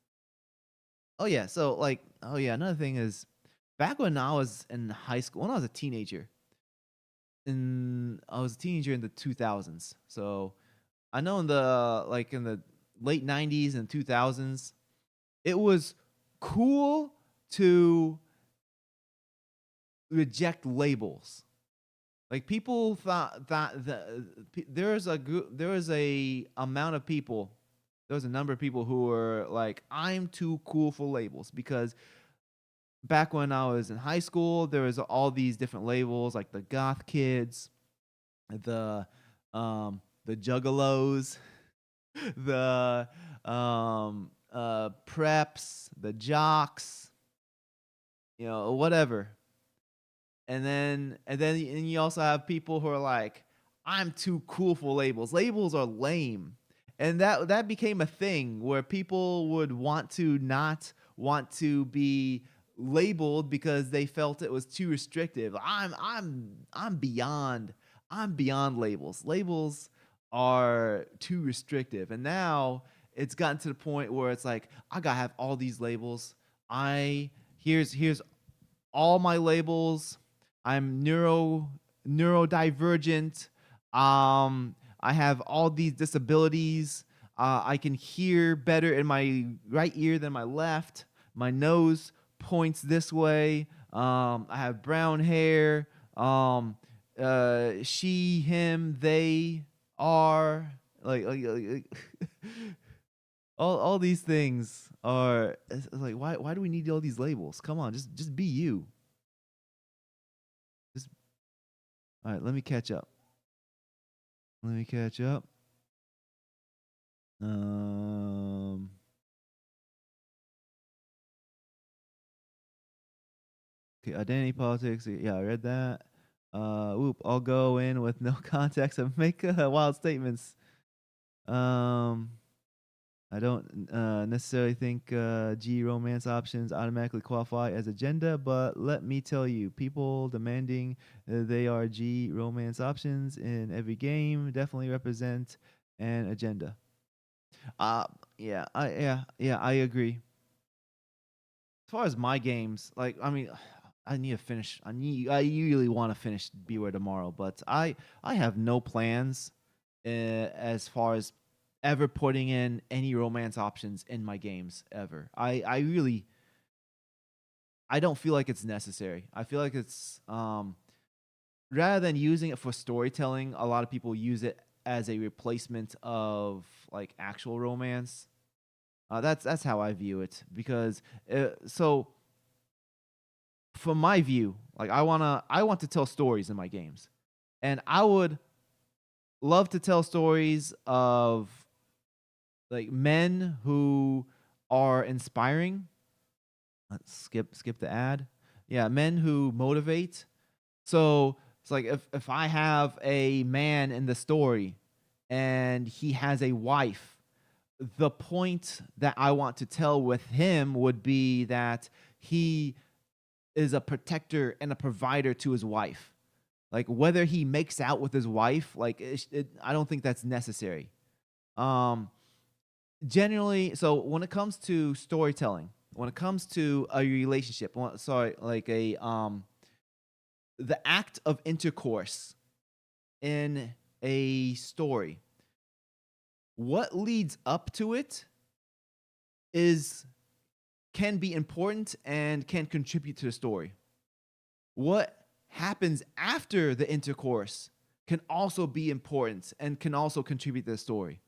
Oh yeah, so another thing is back when I was in high school, when I was a teenager, I was a teenager in the 2000s. So I know in the late 90s and 2000s, it was cool to reject labels. Like people thought that there was a amount of people, there was a number of people who were like, I'm too cool for labels, because back when I was in high school, there was all these different labels like the goth kids, the juggalos, the preps, the jocks, whatever. And you also have people who are like, I'm too cool for labels. Labels are lame. And that became a thing where people would want to not want to be labeled because they felt it was too restrictive. I'm beyond labels. Labels are too restrictive. And now it's gotten to the point where it's like, I gotta have all these labels. Here's all my labels. I'm neurodivergent. I have all these disabilities. I can hear better in my right ear than my left. My nose points this way. I have brown hair. She, him, they are like all these things are, it's like, why do we need all these labels? Come on, just be you. Just All right. Let me catch up. Let me catch up. Um. Okay. Identity politics. Yeah, I read that. I'll go in with no context and make wild statements. Um. I don't necessarily think G romance options automatically qualify as agenda, but let me tell you, people demanding they are G romance options in every game definitely represent an agenda. I agree. As far as my games, like, I mean, I need to finish. I really want to finish Beware Tomorrow, but I have no plans as far as ever putting in any romance options in my games ever. I don't feel like it's necessary. I feel like it's rather than using it for storytelling, a lot of people use it as a replacement of like actual romance. That's how I view it, because so from my view, like I want to tell stories in my games, and I would love to tell stories of like men who are inspiring. Let's skip the ad. Yeah, men who motivate. So It's like if I have a man in the story and he has a wife, the point that I want to tell with him would be that he is a protector and a provider to his wife. Like whether he makes out with his wife, like I don't think that's necessary. Um, Generally, so when it comes to storytelling, when it comes to a relationship, sorry, like the act of intercourse in a story, what leads up to it is can be important and can contribute to the story. What happens after the intercourse can also be important and can also contribute to the story.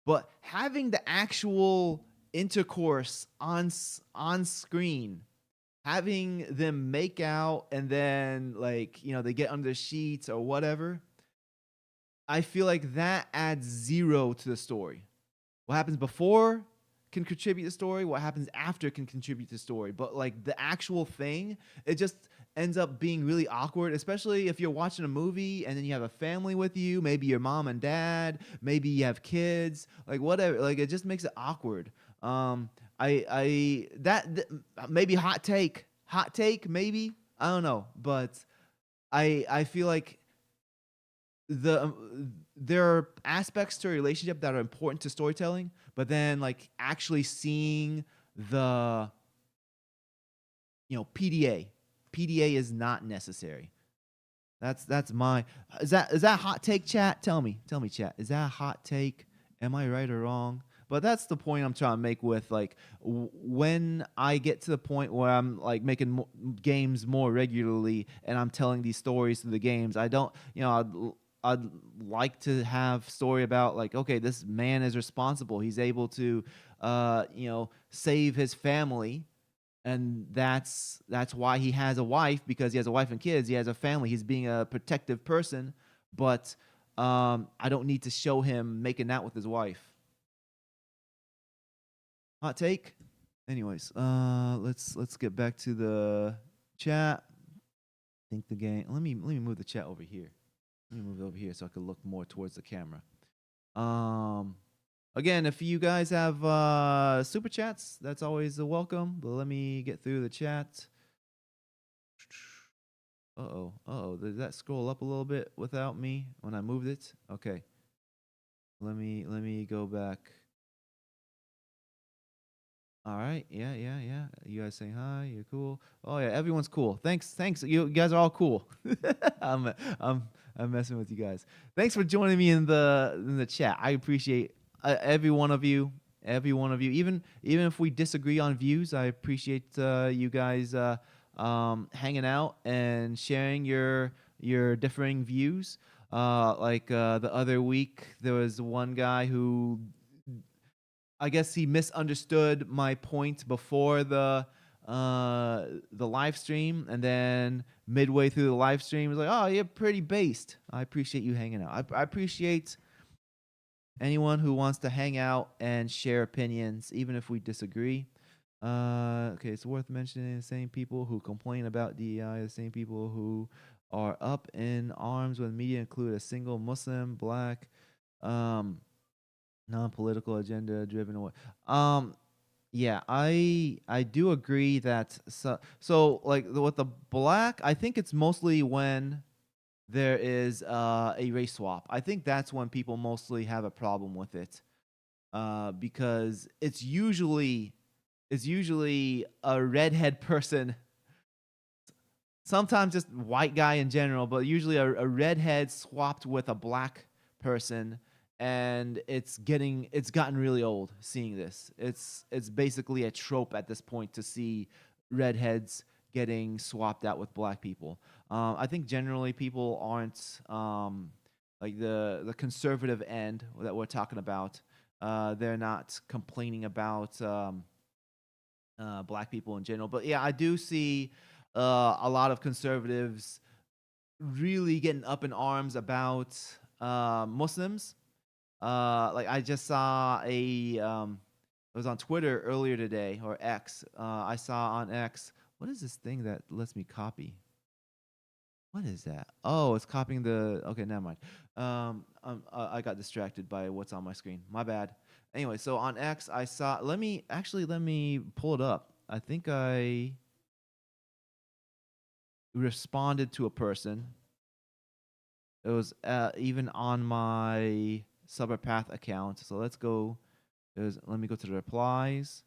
But having the actual intercourse on screen, having them make out and then like, they get under the sheets or whatever, I feel like that adds zero to the story. What happens before can contribute to the story. What happens after can contribute to the story. But like the actual thing, it just ends up being really awkward, especially if you're watching a movie and then you have a family with you, maybe your mom and dad, maybe you have kids, like whatever. Like it just makes it awkward. Maybe hot take, maybe, I don't know, but I feel like there are aspects to a relationship that are important to storytelling, but then like actually seeing the PDA is not necessary. That's my is that a hot take, chat? Tell me, chat. Is that a hot take? Am I right or wrong? But that's the point I'm trying to make with like when I get to the point where I'm like making games more regularly and I'm telling these stories through the games. I don't, I'd like to have story about like, okay, this man is responsible. He's able to, save his family, and that's why he has a wife, because he has a wife and kids. He has a family. He's being a protective person, but I don't need to show him making out with his wife. Hot take. Anyways, let's get back to the chat. Think the game. Let me move the chat over here. Let me move it over here so I can look more towards the camera. Again, if you guys have super chats, that's always a welcome. But let me get through the chat. Did that scroll up a little bit without me when I moved it? Okay. Let me go back. All right. Yeah. You guys saying hi. You're cool. Oh yeah, everyone's cool. Thanks. You guys are all cool. I'm messing with you guys. Thanks for joining me in the chat. I appreciate every one of you. Every one of you. Even if we disagree on views, I appreciate you guys hanging out and sharing your differing views. The other week, there was one guy who, I guess he misunderstood my point before the live stream, and then midway through the live stream, he was like, "Oh, you're pretty based." I appreciate you hanging out. I appreciate anyone who wants to hang out and share opinions, even if we disagree. Okay, it's worth mentioning the same people who complain about DEI, the same people who are up in arms when media include a single Muslim, black, non-political agenda driven away. Yeah, I do agree that so like with the black, I think it's mostly when there is a race swap. I think that's when people mostly have a problem with it, because it's usually a redhead person, sometimes just white guy in general, but usually a redhead swapped with a black person, and it's gotten really old seeing this. It's basically a trope at this point to see redheads getting swapped out with black people. I think generally people aren't like the conservative end that we're talking about. They're not complaining about black people in general, but yeah, I do see a lot of conservatives really getting up in arms about Muslims. Like I just saw it was on Twitter earlier today, or X. I saw on X, what is this thing that lets me copy? What is that? Oh, it's copying the. Okay, never mind. I got distracted by what's on my screen. My bad. Anyway, so on X, I saw. Let me pull it up. I think I responded to a person. It was even on my Sabr Path account. So let's go. Let me go to the replies.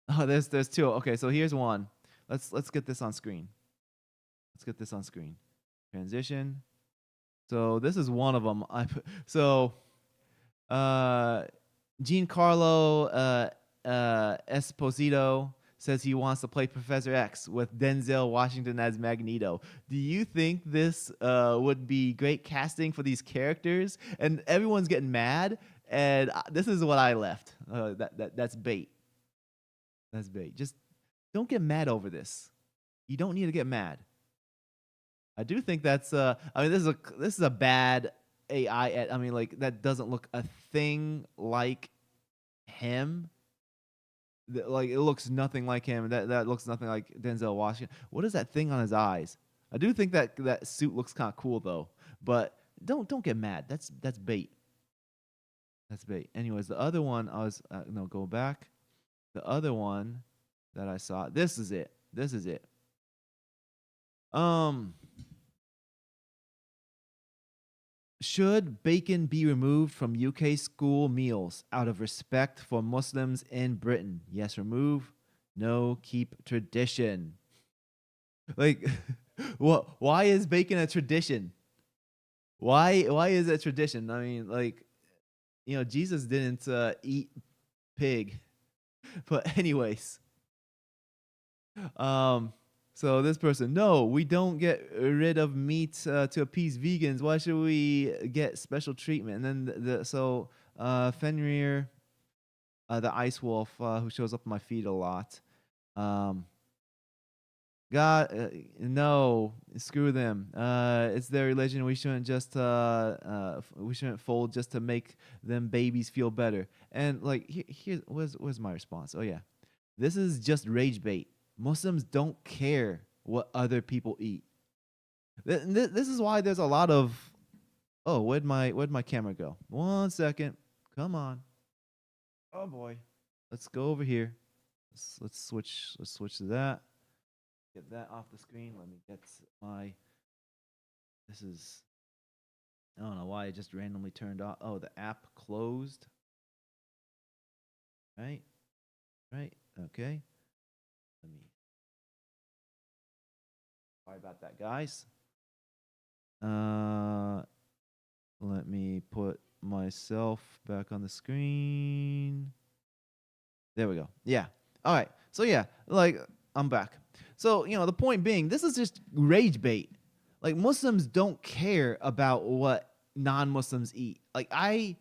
Oh, there's two. Okay, so here's one. Let's get this on screen. Let's get this on screen. Transition. So this is one of them. So uh, Giancarlo Esposito says he wants to play Professor X with Denzel Washington as Magneto. Do you think this would be great casting for these characters? And everyone's getting mad. And this is what I left. That's bait. That's bait. Just don't get mad over this. You don't need to get mad. I do think that's I mean this is a bad AI. I mean like that doesn't look a thing like him. Like it looks nothing like him. That looks nothing like Denzel Washington. What is that thing on his eyes? I do think that suit looks kind of cool though. But don't get mad. That's bait. That's bait. Anyways, the other one I was no, go back. The other one that I saw. This is it. This is it. Should bacon be removed from UK school meals out of respect for Muslims in Britain? Yes, remove. No, keep tradition. Like, what? Why is bacon a tradition? Why is it a tradition? I mean, like, Jesus didn't eat pig. But anyways, so this person, no, we don't get rid of meat to appease vegans. Why should we get special treatment? And then Fenrir, the ice wolf, who shows up in my feed a lot. God, no, screw them. It's their religion. We shouldn't just we shouldn't fold just to make them babies feel better. And like, where's my response? Oh yeah, this is just rage bait. Muslims don't care what other people eat. This is why there's a lot of. Oh, where'd my camera go? 1 second. Come on. Oh boy. Let's go over here. Let's switch to that. Get that off the screen. Let me get my. This is. I don't know why it just randomly turned off. Oh, the app closed. Right. Right. Okay. Let me. Sorry about that, guys. Let me put myself back on the screen. There we go. Yeah. All right. So yeah, like I'm back. So, the point being, this is just rage bait. Like Muslims don't care about what non-Muslims eat. Like I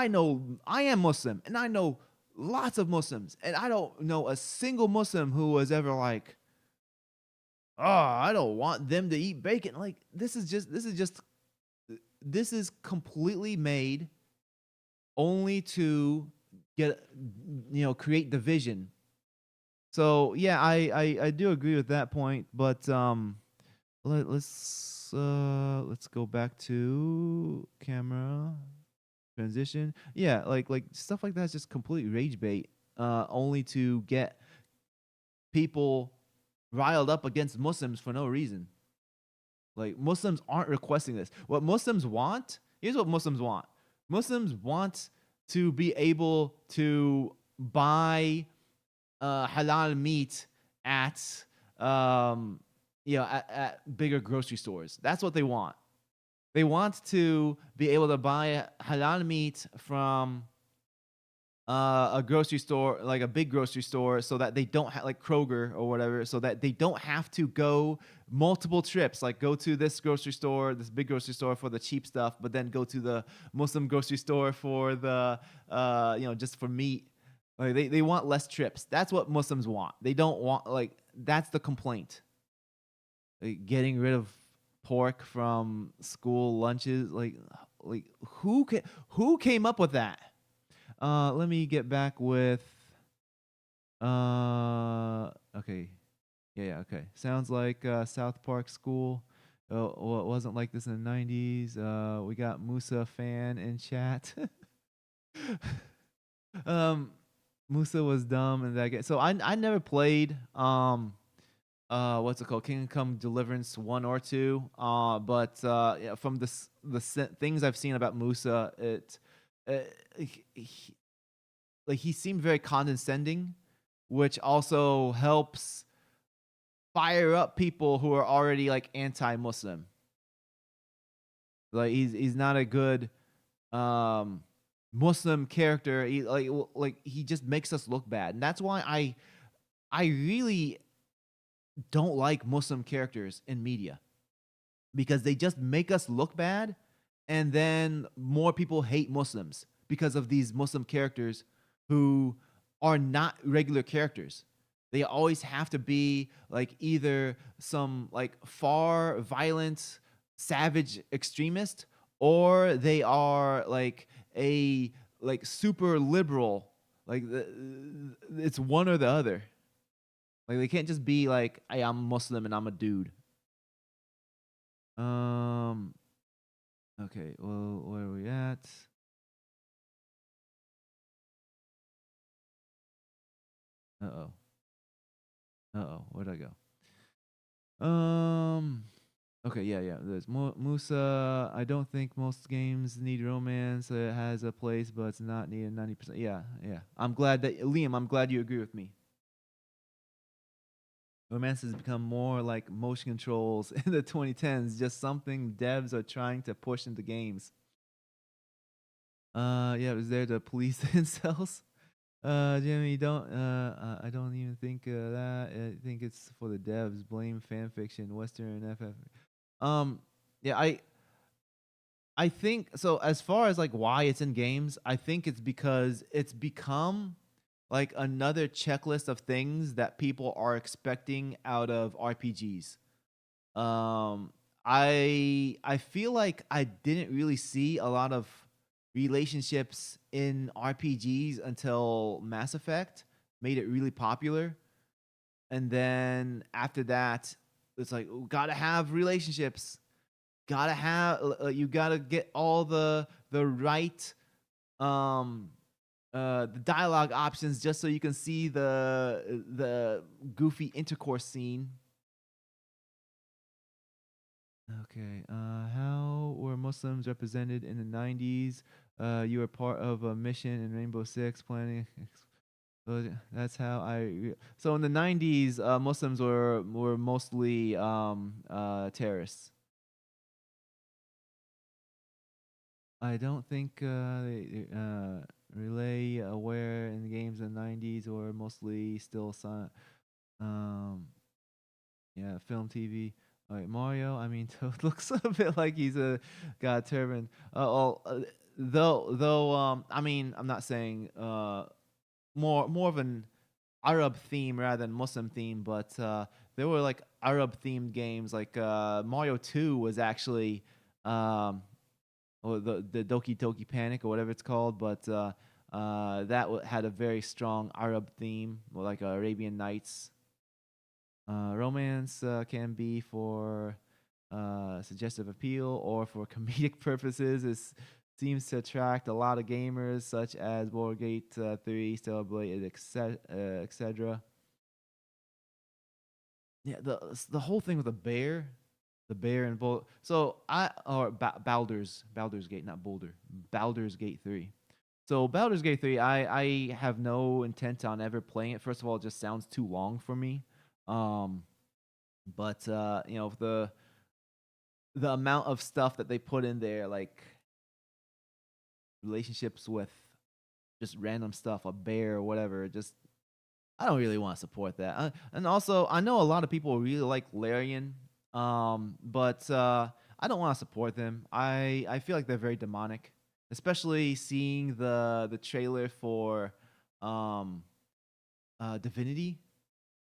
know I am Muslim and I know lots of Muslims and I don't know a single Muslim who was ever like, "Oh, I don't want them to eat bacon." Like this is completely made only to get create division. So yeah, I do agree with that point, but let's go back to camera transition. Yeah, like stuff like that's just complete rage bait, only to get people riled up against Muslims for no reason. Like Muslims aren't requesting this. What Muslims want, here's what Muslims want. Muslims want to be able to buy halal meat at at bigger grocery stores. That's what they want. They want to be able to buy halal meat from a grocery store, like a big grocery store, so that they don't have like Kroger or whatever, so that they don't have to go multiple trips, like go to this grocery store, this big grocery store for the cheap stuff, but then go to the Muslim grocery store for the just for meat. Like they want less trips. That's what Muslims want. They don't want like that's the complaint. Like getting rid of pork from school lunches, like who came up with that? Let me get back with okay. Yeah, yeah, okay. Sounds like South Park School. Well, it wasn't like this in the 90s. We got Musa fan in chat. um, Musa was dumb in that game. So I never played what's it called, Kingdom Come Deliverance 1 or 2, but yeah, from things I've seen about Musa, uh, he, like he seemed very condescending, which also helps fire up people who are already like anti-Muslim. Like he's not a good um Muslim character. Like he just makes us look bad, and that's why I really don't like Muslim characters in media, because they just make us look bad, and then more people hate Muslims because of these Muslim characters who are not regular characters. They always have to be like either some like far violent savage extremist, or they are like a like super liberal, like it's one or the other. Like they can't just be like, hey, I'm Muslim and I'm a dude. um Okay, well, where are we at? Uh-oh. Uh-oh. Where'd I go? Okay, yeah, yeah. There's Musa. I don't think most games need romance. It has a place, but it's not needed 90%. Yeah, yeah. I'm glad that Liam, I'm glad you agree with me. Romance has become more like motion controls in the 2010s, just something devs are trying to push into games. Yeah, was there the police incels? Jimmy, don't. I don't even think that. I think it's for the devs. Blame fan fiction, Western FF. Um, yeah, I think so. As far as like why it's in games, I think it's because it's become like another checklist of things that people are expecting out of RPGs. Um, I feel like I didn't really see a lot of relationships in RPGs until Mass Effect made it really popular. And then after that, it's like, oh, gotta have relationships. Gotta have you gotta get all the right um the dialogue options just so you can see the goofy intercourse scene. Okay. How were Muslims represented in the 90s? You were part of a mission in Rainbow Six planning. That's how So in the 90s, Muslims were mostly terrorists. I don't think they relay aware in the games in the 90s, or mostly still um yeah, film, TV. All right, Mario. I mean, Toad looks a bit like he's a got a turban. Though, I mean, I'm not saying more of an Arab theme rather than Muslim theme, but there were like Arab themed games. Like Mario 2 was actually um, or the Doki Doki Panic or whatever it's called, but had a very strong Arab theme, like Arabian Nights. Romance can be for suggestive appeal or for comedic purposes. It seems to attract a lot of gamers, such as Wargate 3, Celebrate, etc. Yeah, the whole thing with the bear and Bull. So Baldur's Gate, not Boulder, Baldur's Gate 3. So Baldur's Gate 3, I have no intent on ever playing it. First of all, it just sounds too long for me. Um, but you know, the amount of stuff that they put in there, like relationships with just random stuff, a bear or whatever, just I don't really want to support that. And also, I know a lot of people really like Larian, but I don't want to support them. I feel like they're very demonic, especially seeing the trailer for um, Divinity.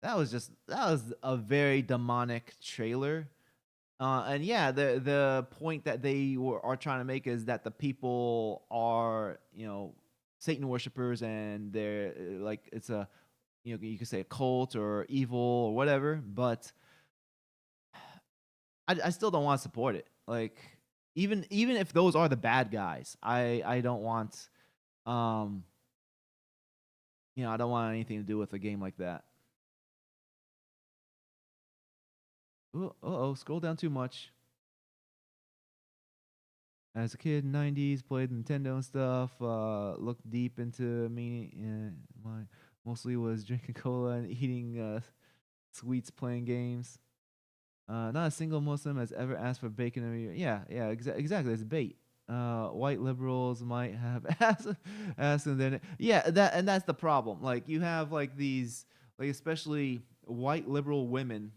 That was a very demonic trailer. And yeah, the point that are trying to make is that the people are, you know, Satan worshippers, and they're like it's a you could say a cult or evil or whatever, but I still don't want to support it. Like even if those are the bad guys, I don't want um I don't want anything to do with a game like that. Oh, scroll down too much. As a kid in the 90s, played Nintendo and stuff, looked deep into meaning. My mostly was drinking cola and eating sweets, playing games. Not a single Muslim has ever asked for bacon every year. Yeah, exactly. It's bait. White liberals might have asked them. Then, yeah, that's the problem. Like you have like these, like especially white liberal women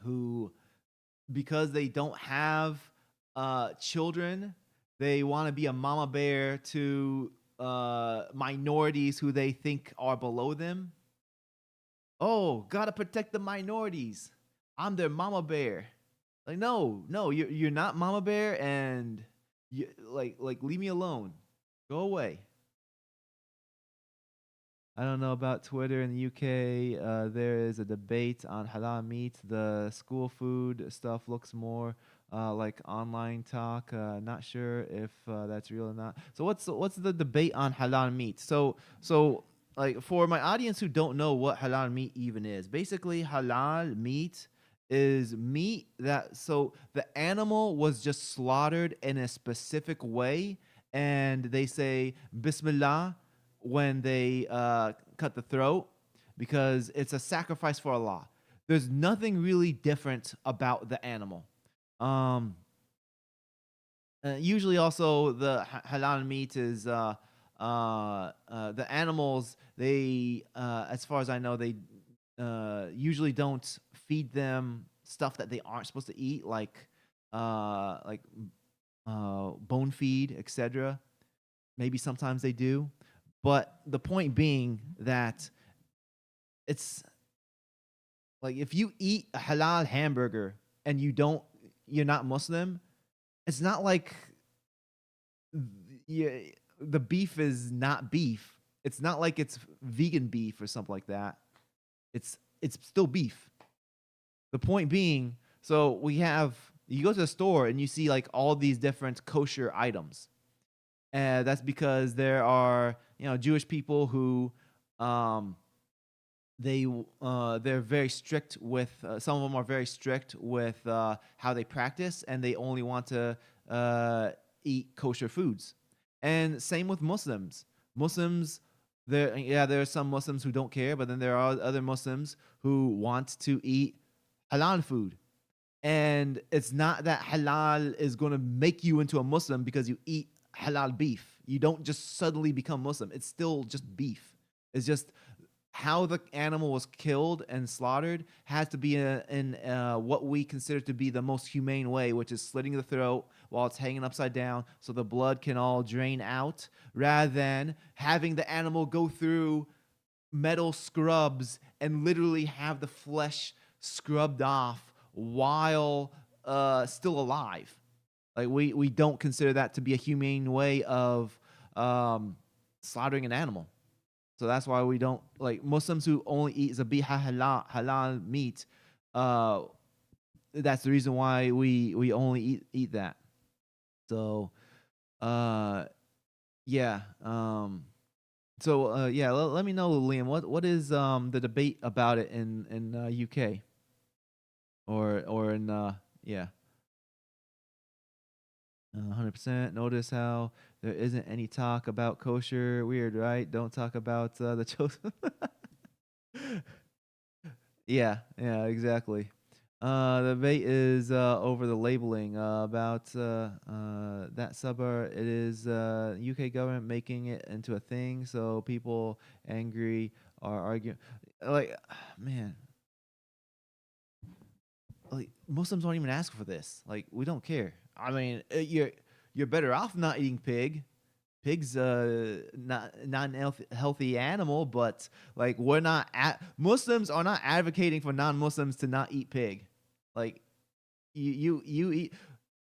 who, because they don't have children, they want to be a mama bear to minorities who they think are below them. Oh, gotta protect the minorities. I'm their mama bear. Like, no, you're not mama bear, and like leave me alone. Go away. I don't know about Twitter in the UK. There is a debate on halal meat. The school food stuff looks more like online talk. Not sure if that's real or not. So what's the debate on halal meat? So like for my audience who don't know what halal meat even is, basically halal meat is meat that so the animal was just slaughtered in a specific way, and they say Bismillah when they cut the throat because it's a sacrifice for Allah. There's nothing really different about the animal. Um, Usually, also the halal meat is the animals. They, as far as I know, they usually don't feed them stuff that they aren't supposed to eat, like bone feed, etc. Maybe sometimes they do. But the point being that it's like if you eat a halal hamburger and you're not Muslim, it's not like the beef is not beef. It's not like it's vegan beef or something like that. It's still beef. The point being, so you go to the store and you see like all these different kosher items. That's because there are Jewish people who um, they're very strict with some of them are very strict with how they practice, and they only want to eat kosher foods. And same with Muslims. Muslims, there are some Muslims who don't care, but then there are other Muslims who want to eat halal food. And it's not that halal is going to make you into a Muslim because you eat halal beef. You don't just suddenly become Muslim. It's still just beef. It's just how the animal was killed and slaughtered has to be in what we consider to be the most humane way, which is slitting the throat while it's hanging upside down so the blood can all drain out, rather than having the animal go through metal scrubs and literally have the flesh scrubbed off while still alive. Like we don't consider that to be a humane way of slaughtering an animal. So that's why we don't like Muslims who only eat zabiha halal meat. That's the reason why we only eat that. So yeah. Yeah, let me know, Liam. What is the debate about it in UK or in yeah. 100%. Notice how there isn't any talk about kosher. Weird, right? Don't talk about the chosen. Yeah, exactly. The debate is over the labeling about that Sabr. It is UK government making it into a thing, so people angry are arguing. Like, man, like Muslims don't even ask for this. Like, we don't care. I mean, you're better off not eating pig. Pig's not an healthy animal, but like Muslims are not advocating for non-Muslims to not eat pig. Like you eat.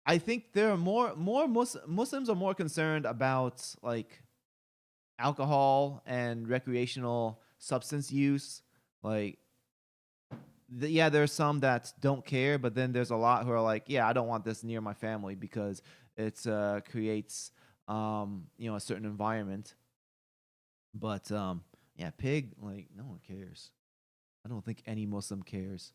I think there are more Muslims are more concerned about like alcohol and recreational substance use. Like, yeah, there's some that don't care, but then there's a lot who are like, yeah, I don't want this near my family because it creates a certain environment. But yeah, pig, like, no one cares. I don't think any Muslim cares.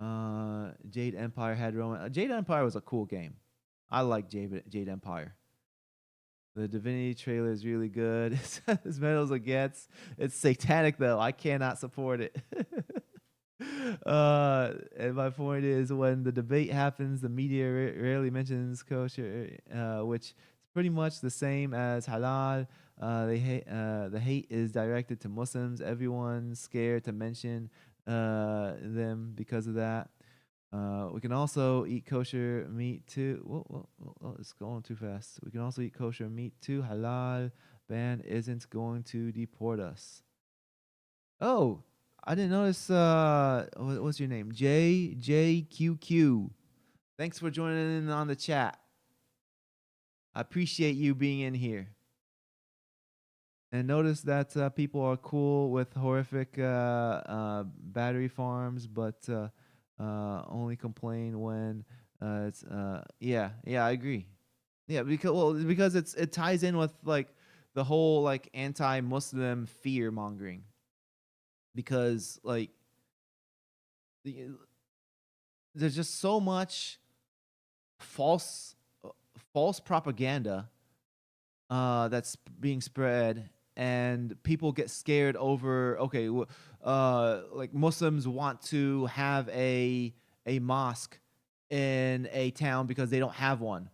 Jade Empire had Roman. Jade Empire was a cool game. I like Jade Empire. The Divinity trailer is really good. It's as metal as it gets. It's satanic though. I cannot support it. And my point is, when the debate happens, the media rarely mentions kosher, which is pretty much the same as halal. The hate is directed to Muslims. Everyone's scared to mention them because of that. We can also eat kosher meat too. Whoa, it's going too fast. We can also eat kosher meat too. Halal ban isn't going to deport us. Oh, I didn't notice. What's your name? JJQQ. Thanks for joining in on the chat. I appreciate you being in here. And notice that people are cool with horrific battery farms, but only complain when it's yeah, I agree. Yeah, because it ties in with like the whole like anti-Muslim fear mongering. Because like the, there's just so much false false propaganda that's being spread, and people get scared over, okay, like Muslims want to have a mosque in a town because they don't have one.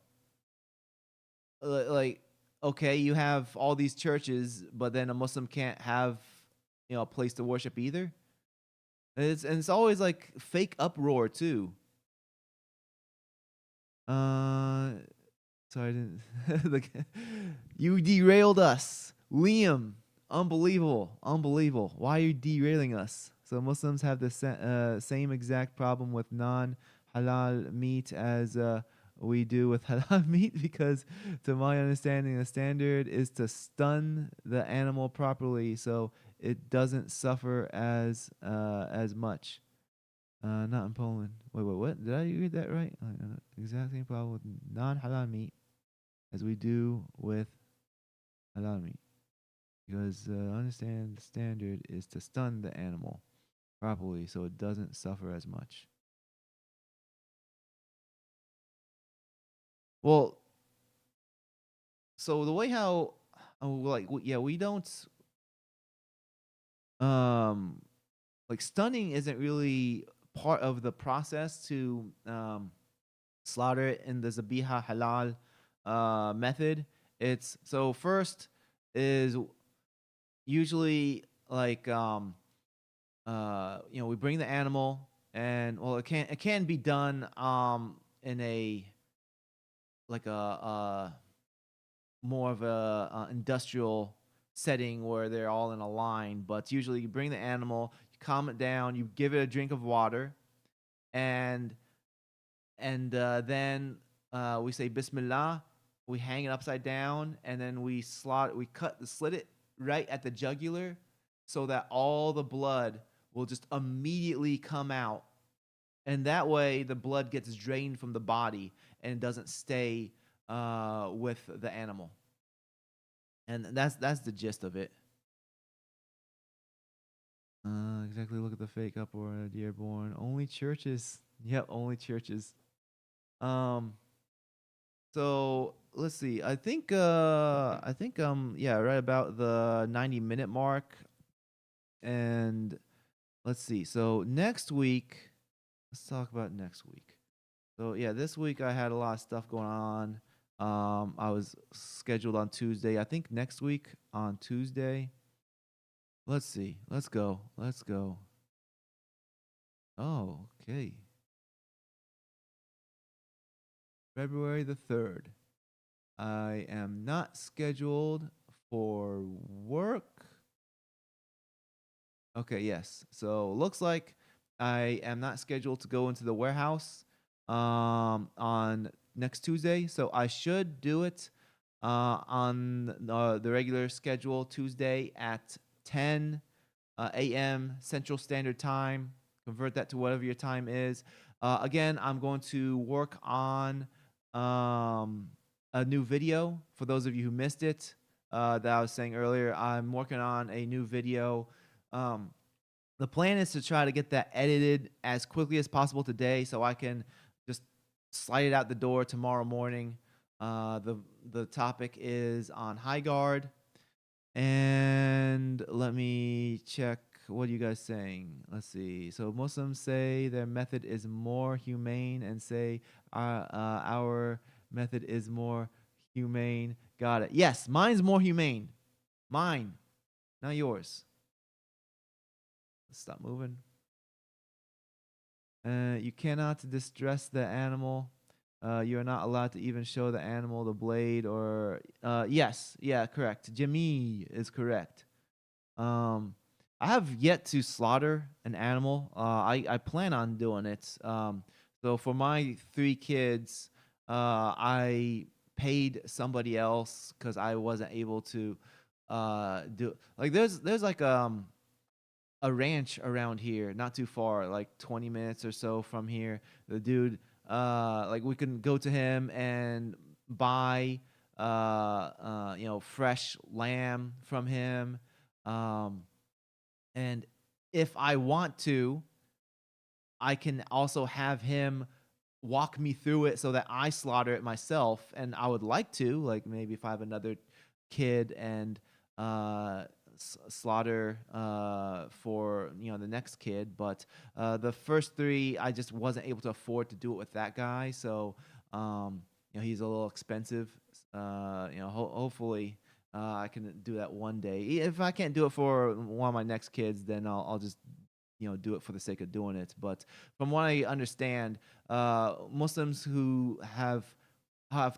Like, okay, you have all these churches, but then a Muslim can't have a place to worship either. And it's always like fake uproar too. Uh, so I didn't. Like, you derailed us, Liam. Unbelievable, unbelievable. Why are you derailing us? So Muslims have the same exact problem with non-halal meat as we do with halal meat, because, to my understanding, the standard is to stun the animal properly so it doesn't suffer as much. Not in Poland. Wait, what? Did I read that right? Exact same problem with non-halal meat as we do with halal meat. Because understand the standard is to stun the animal properly so it doesn't suffer as much. Well, so the way how, yeah, we don't, um, like, stunning isn't really part of the process to slaughter it in the Zabiha halal method. It's so first is usually like we bring the animal, and well, it can be done in a like a more of a industrial setting where they're all in a line, but usually you bring the animal, you calm it down, you give it a drink of water, and then we say Bismillah, we hang it upside down, and then we slit it right at the jugular, so that all the blood will just immediately come out, and that way the blood gets drained from the body and it doesn't stay with the animal, and that's the gist of it. Exactly. Look at the fake uproar, Dearborn. Only churches. Yep, only churches. Um, So let's see. I think yeah, right about the 90-minute mark. And let's see. So next week, let's talk about next week. So yeah, this week I had a lot of stuff going on. I was scheduled on Tuesday. I think next week on Tuesday. Let's see. Let's go. Let's go. Oh, okay. February the 3rd. I am not scheduled for work. Okay, yes. So looks like I am not scheduled to go into the warehouse on next Tuesday. So I should do it on the regular schedule Tuesday at 10 a.m. Central Standard Time. Convert that to whatever your time is. Again, I'm going to work on a new video. For those of you who missed it, that I was saying earlier, I'm working on a new video. The plan is to try to get that edited as quickly as possible today, so I can just slide it out the door tomorrow morning. The topic is on high guard, and let me check. What are you guys saying? Let's see. So Muslims say their method is more humane, and say our method is more humane. Got it. Yes, mine's more humane. Mine, not yours. Let's stop moving. You cannot distress the animal. You are not allowed to even show the animal the blade or yes, yeah, correct. Jimmy is correct. I have yet to slaughter an animal. I plan on doing it. So for my 3 kids, I paid somebody else because I wasn't able to do like there's like a ranch around here, not too far, like 20 minutes or so from here. The dude, like we can go to him and buy, fresh lamb from him. And if I want to, I can also have him walk me through it so that I slaughter it myself. And I would like to, like maybe if I have another kid and slaughter for the next kid, but the first 3 I just wasn't able to afford to do it with that guy, so he's a little expensive. Hopefully I can do that one day. If I can't do it for one of my next kids, then I'll just do it for the sake of doing it. But from what I understand, Muslims who have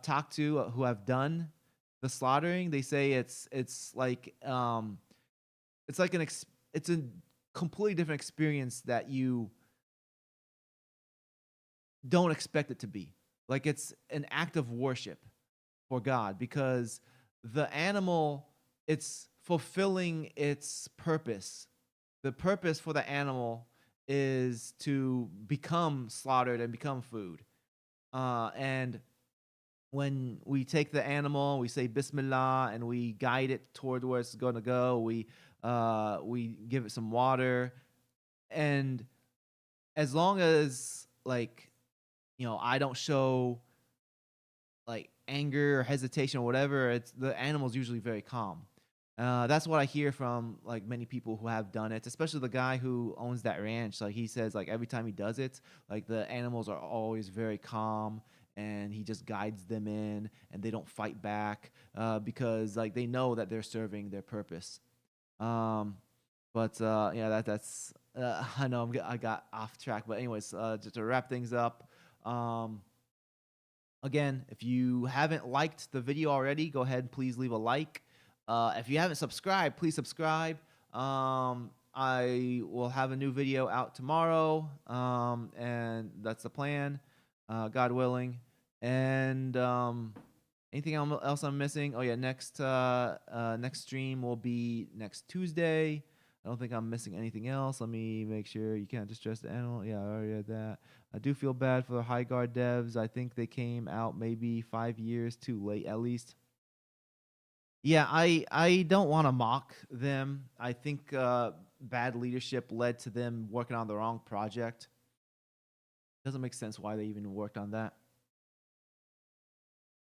talked to, who have done the slaughtering, they say it's like it's a completely different experience that you don't expect it to be. Like it's an act of worship for God, because the animal, it's fulfilling its purpose. The purpose for the animal is to become slaughtered and become food. And when we take the animal, we say Bismillah and we guide it toward where it's going to go. We give it some water, and as long as I don't show like anger or hesitation or whatever, it's the animal's usually very calm. That's what I hear from like many people who have done it, especially the guy who owns that ranch. Like he says, like every time he does it, like the animals are always very calm, and he just guides them in, and they don't fight back because like they know that they're serving their purpose. Yeah, that's I know I got off track, but anyways, just to wrap things up. Again, if you haven't liked the video already, go ahead and please leave a like. If you haven't subscribed, please subscribe. I will have a new video out tomorrow, and that's the plan, God willing. And anything else I'm missing? Oh yeah, next stream will be next Tuesday. I don't think I'm missing anything else. Let me make sure. You can't distress the animal. Yeah, I already had that. I do feel bad for the high guard devs. I think they came out maybe 5 years too late, at least. Yeah, I don't want to mock them. I think bad leadership led to them working on the wrong project. Doesn't make sense why they even worked on that.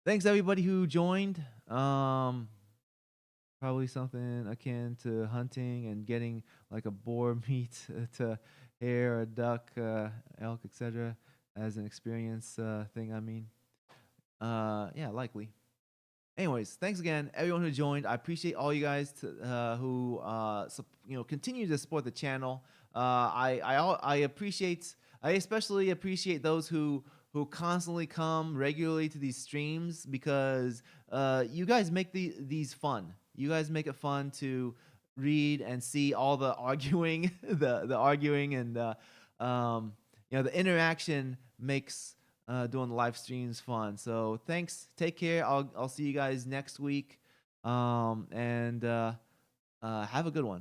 Thanks everybody who joined. Probably something akin to hunting and getting like a boar meat to hare, a duck, elk, etc. as an experience thing. I mean, yeah, likely. Anyways, thanks again, everyone who joined. I appreciate all you guys who continue to support the channel. I appreciate. I especially appreciate those who constantly come regularly to these streams, because you guys make these fun. You guys make it fun to read and see all the arguing, the arguing, and the interaction makes doing the live streams fun. So thanks. Take care. I'll see you guys next week. And have a good one.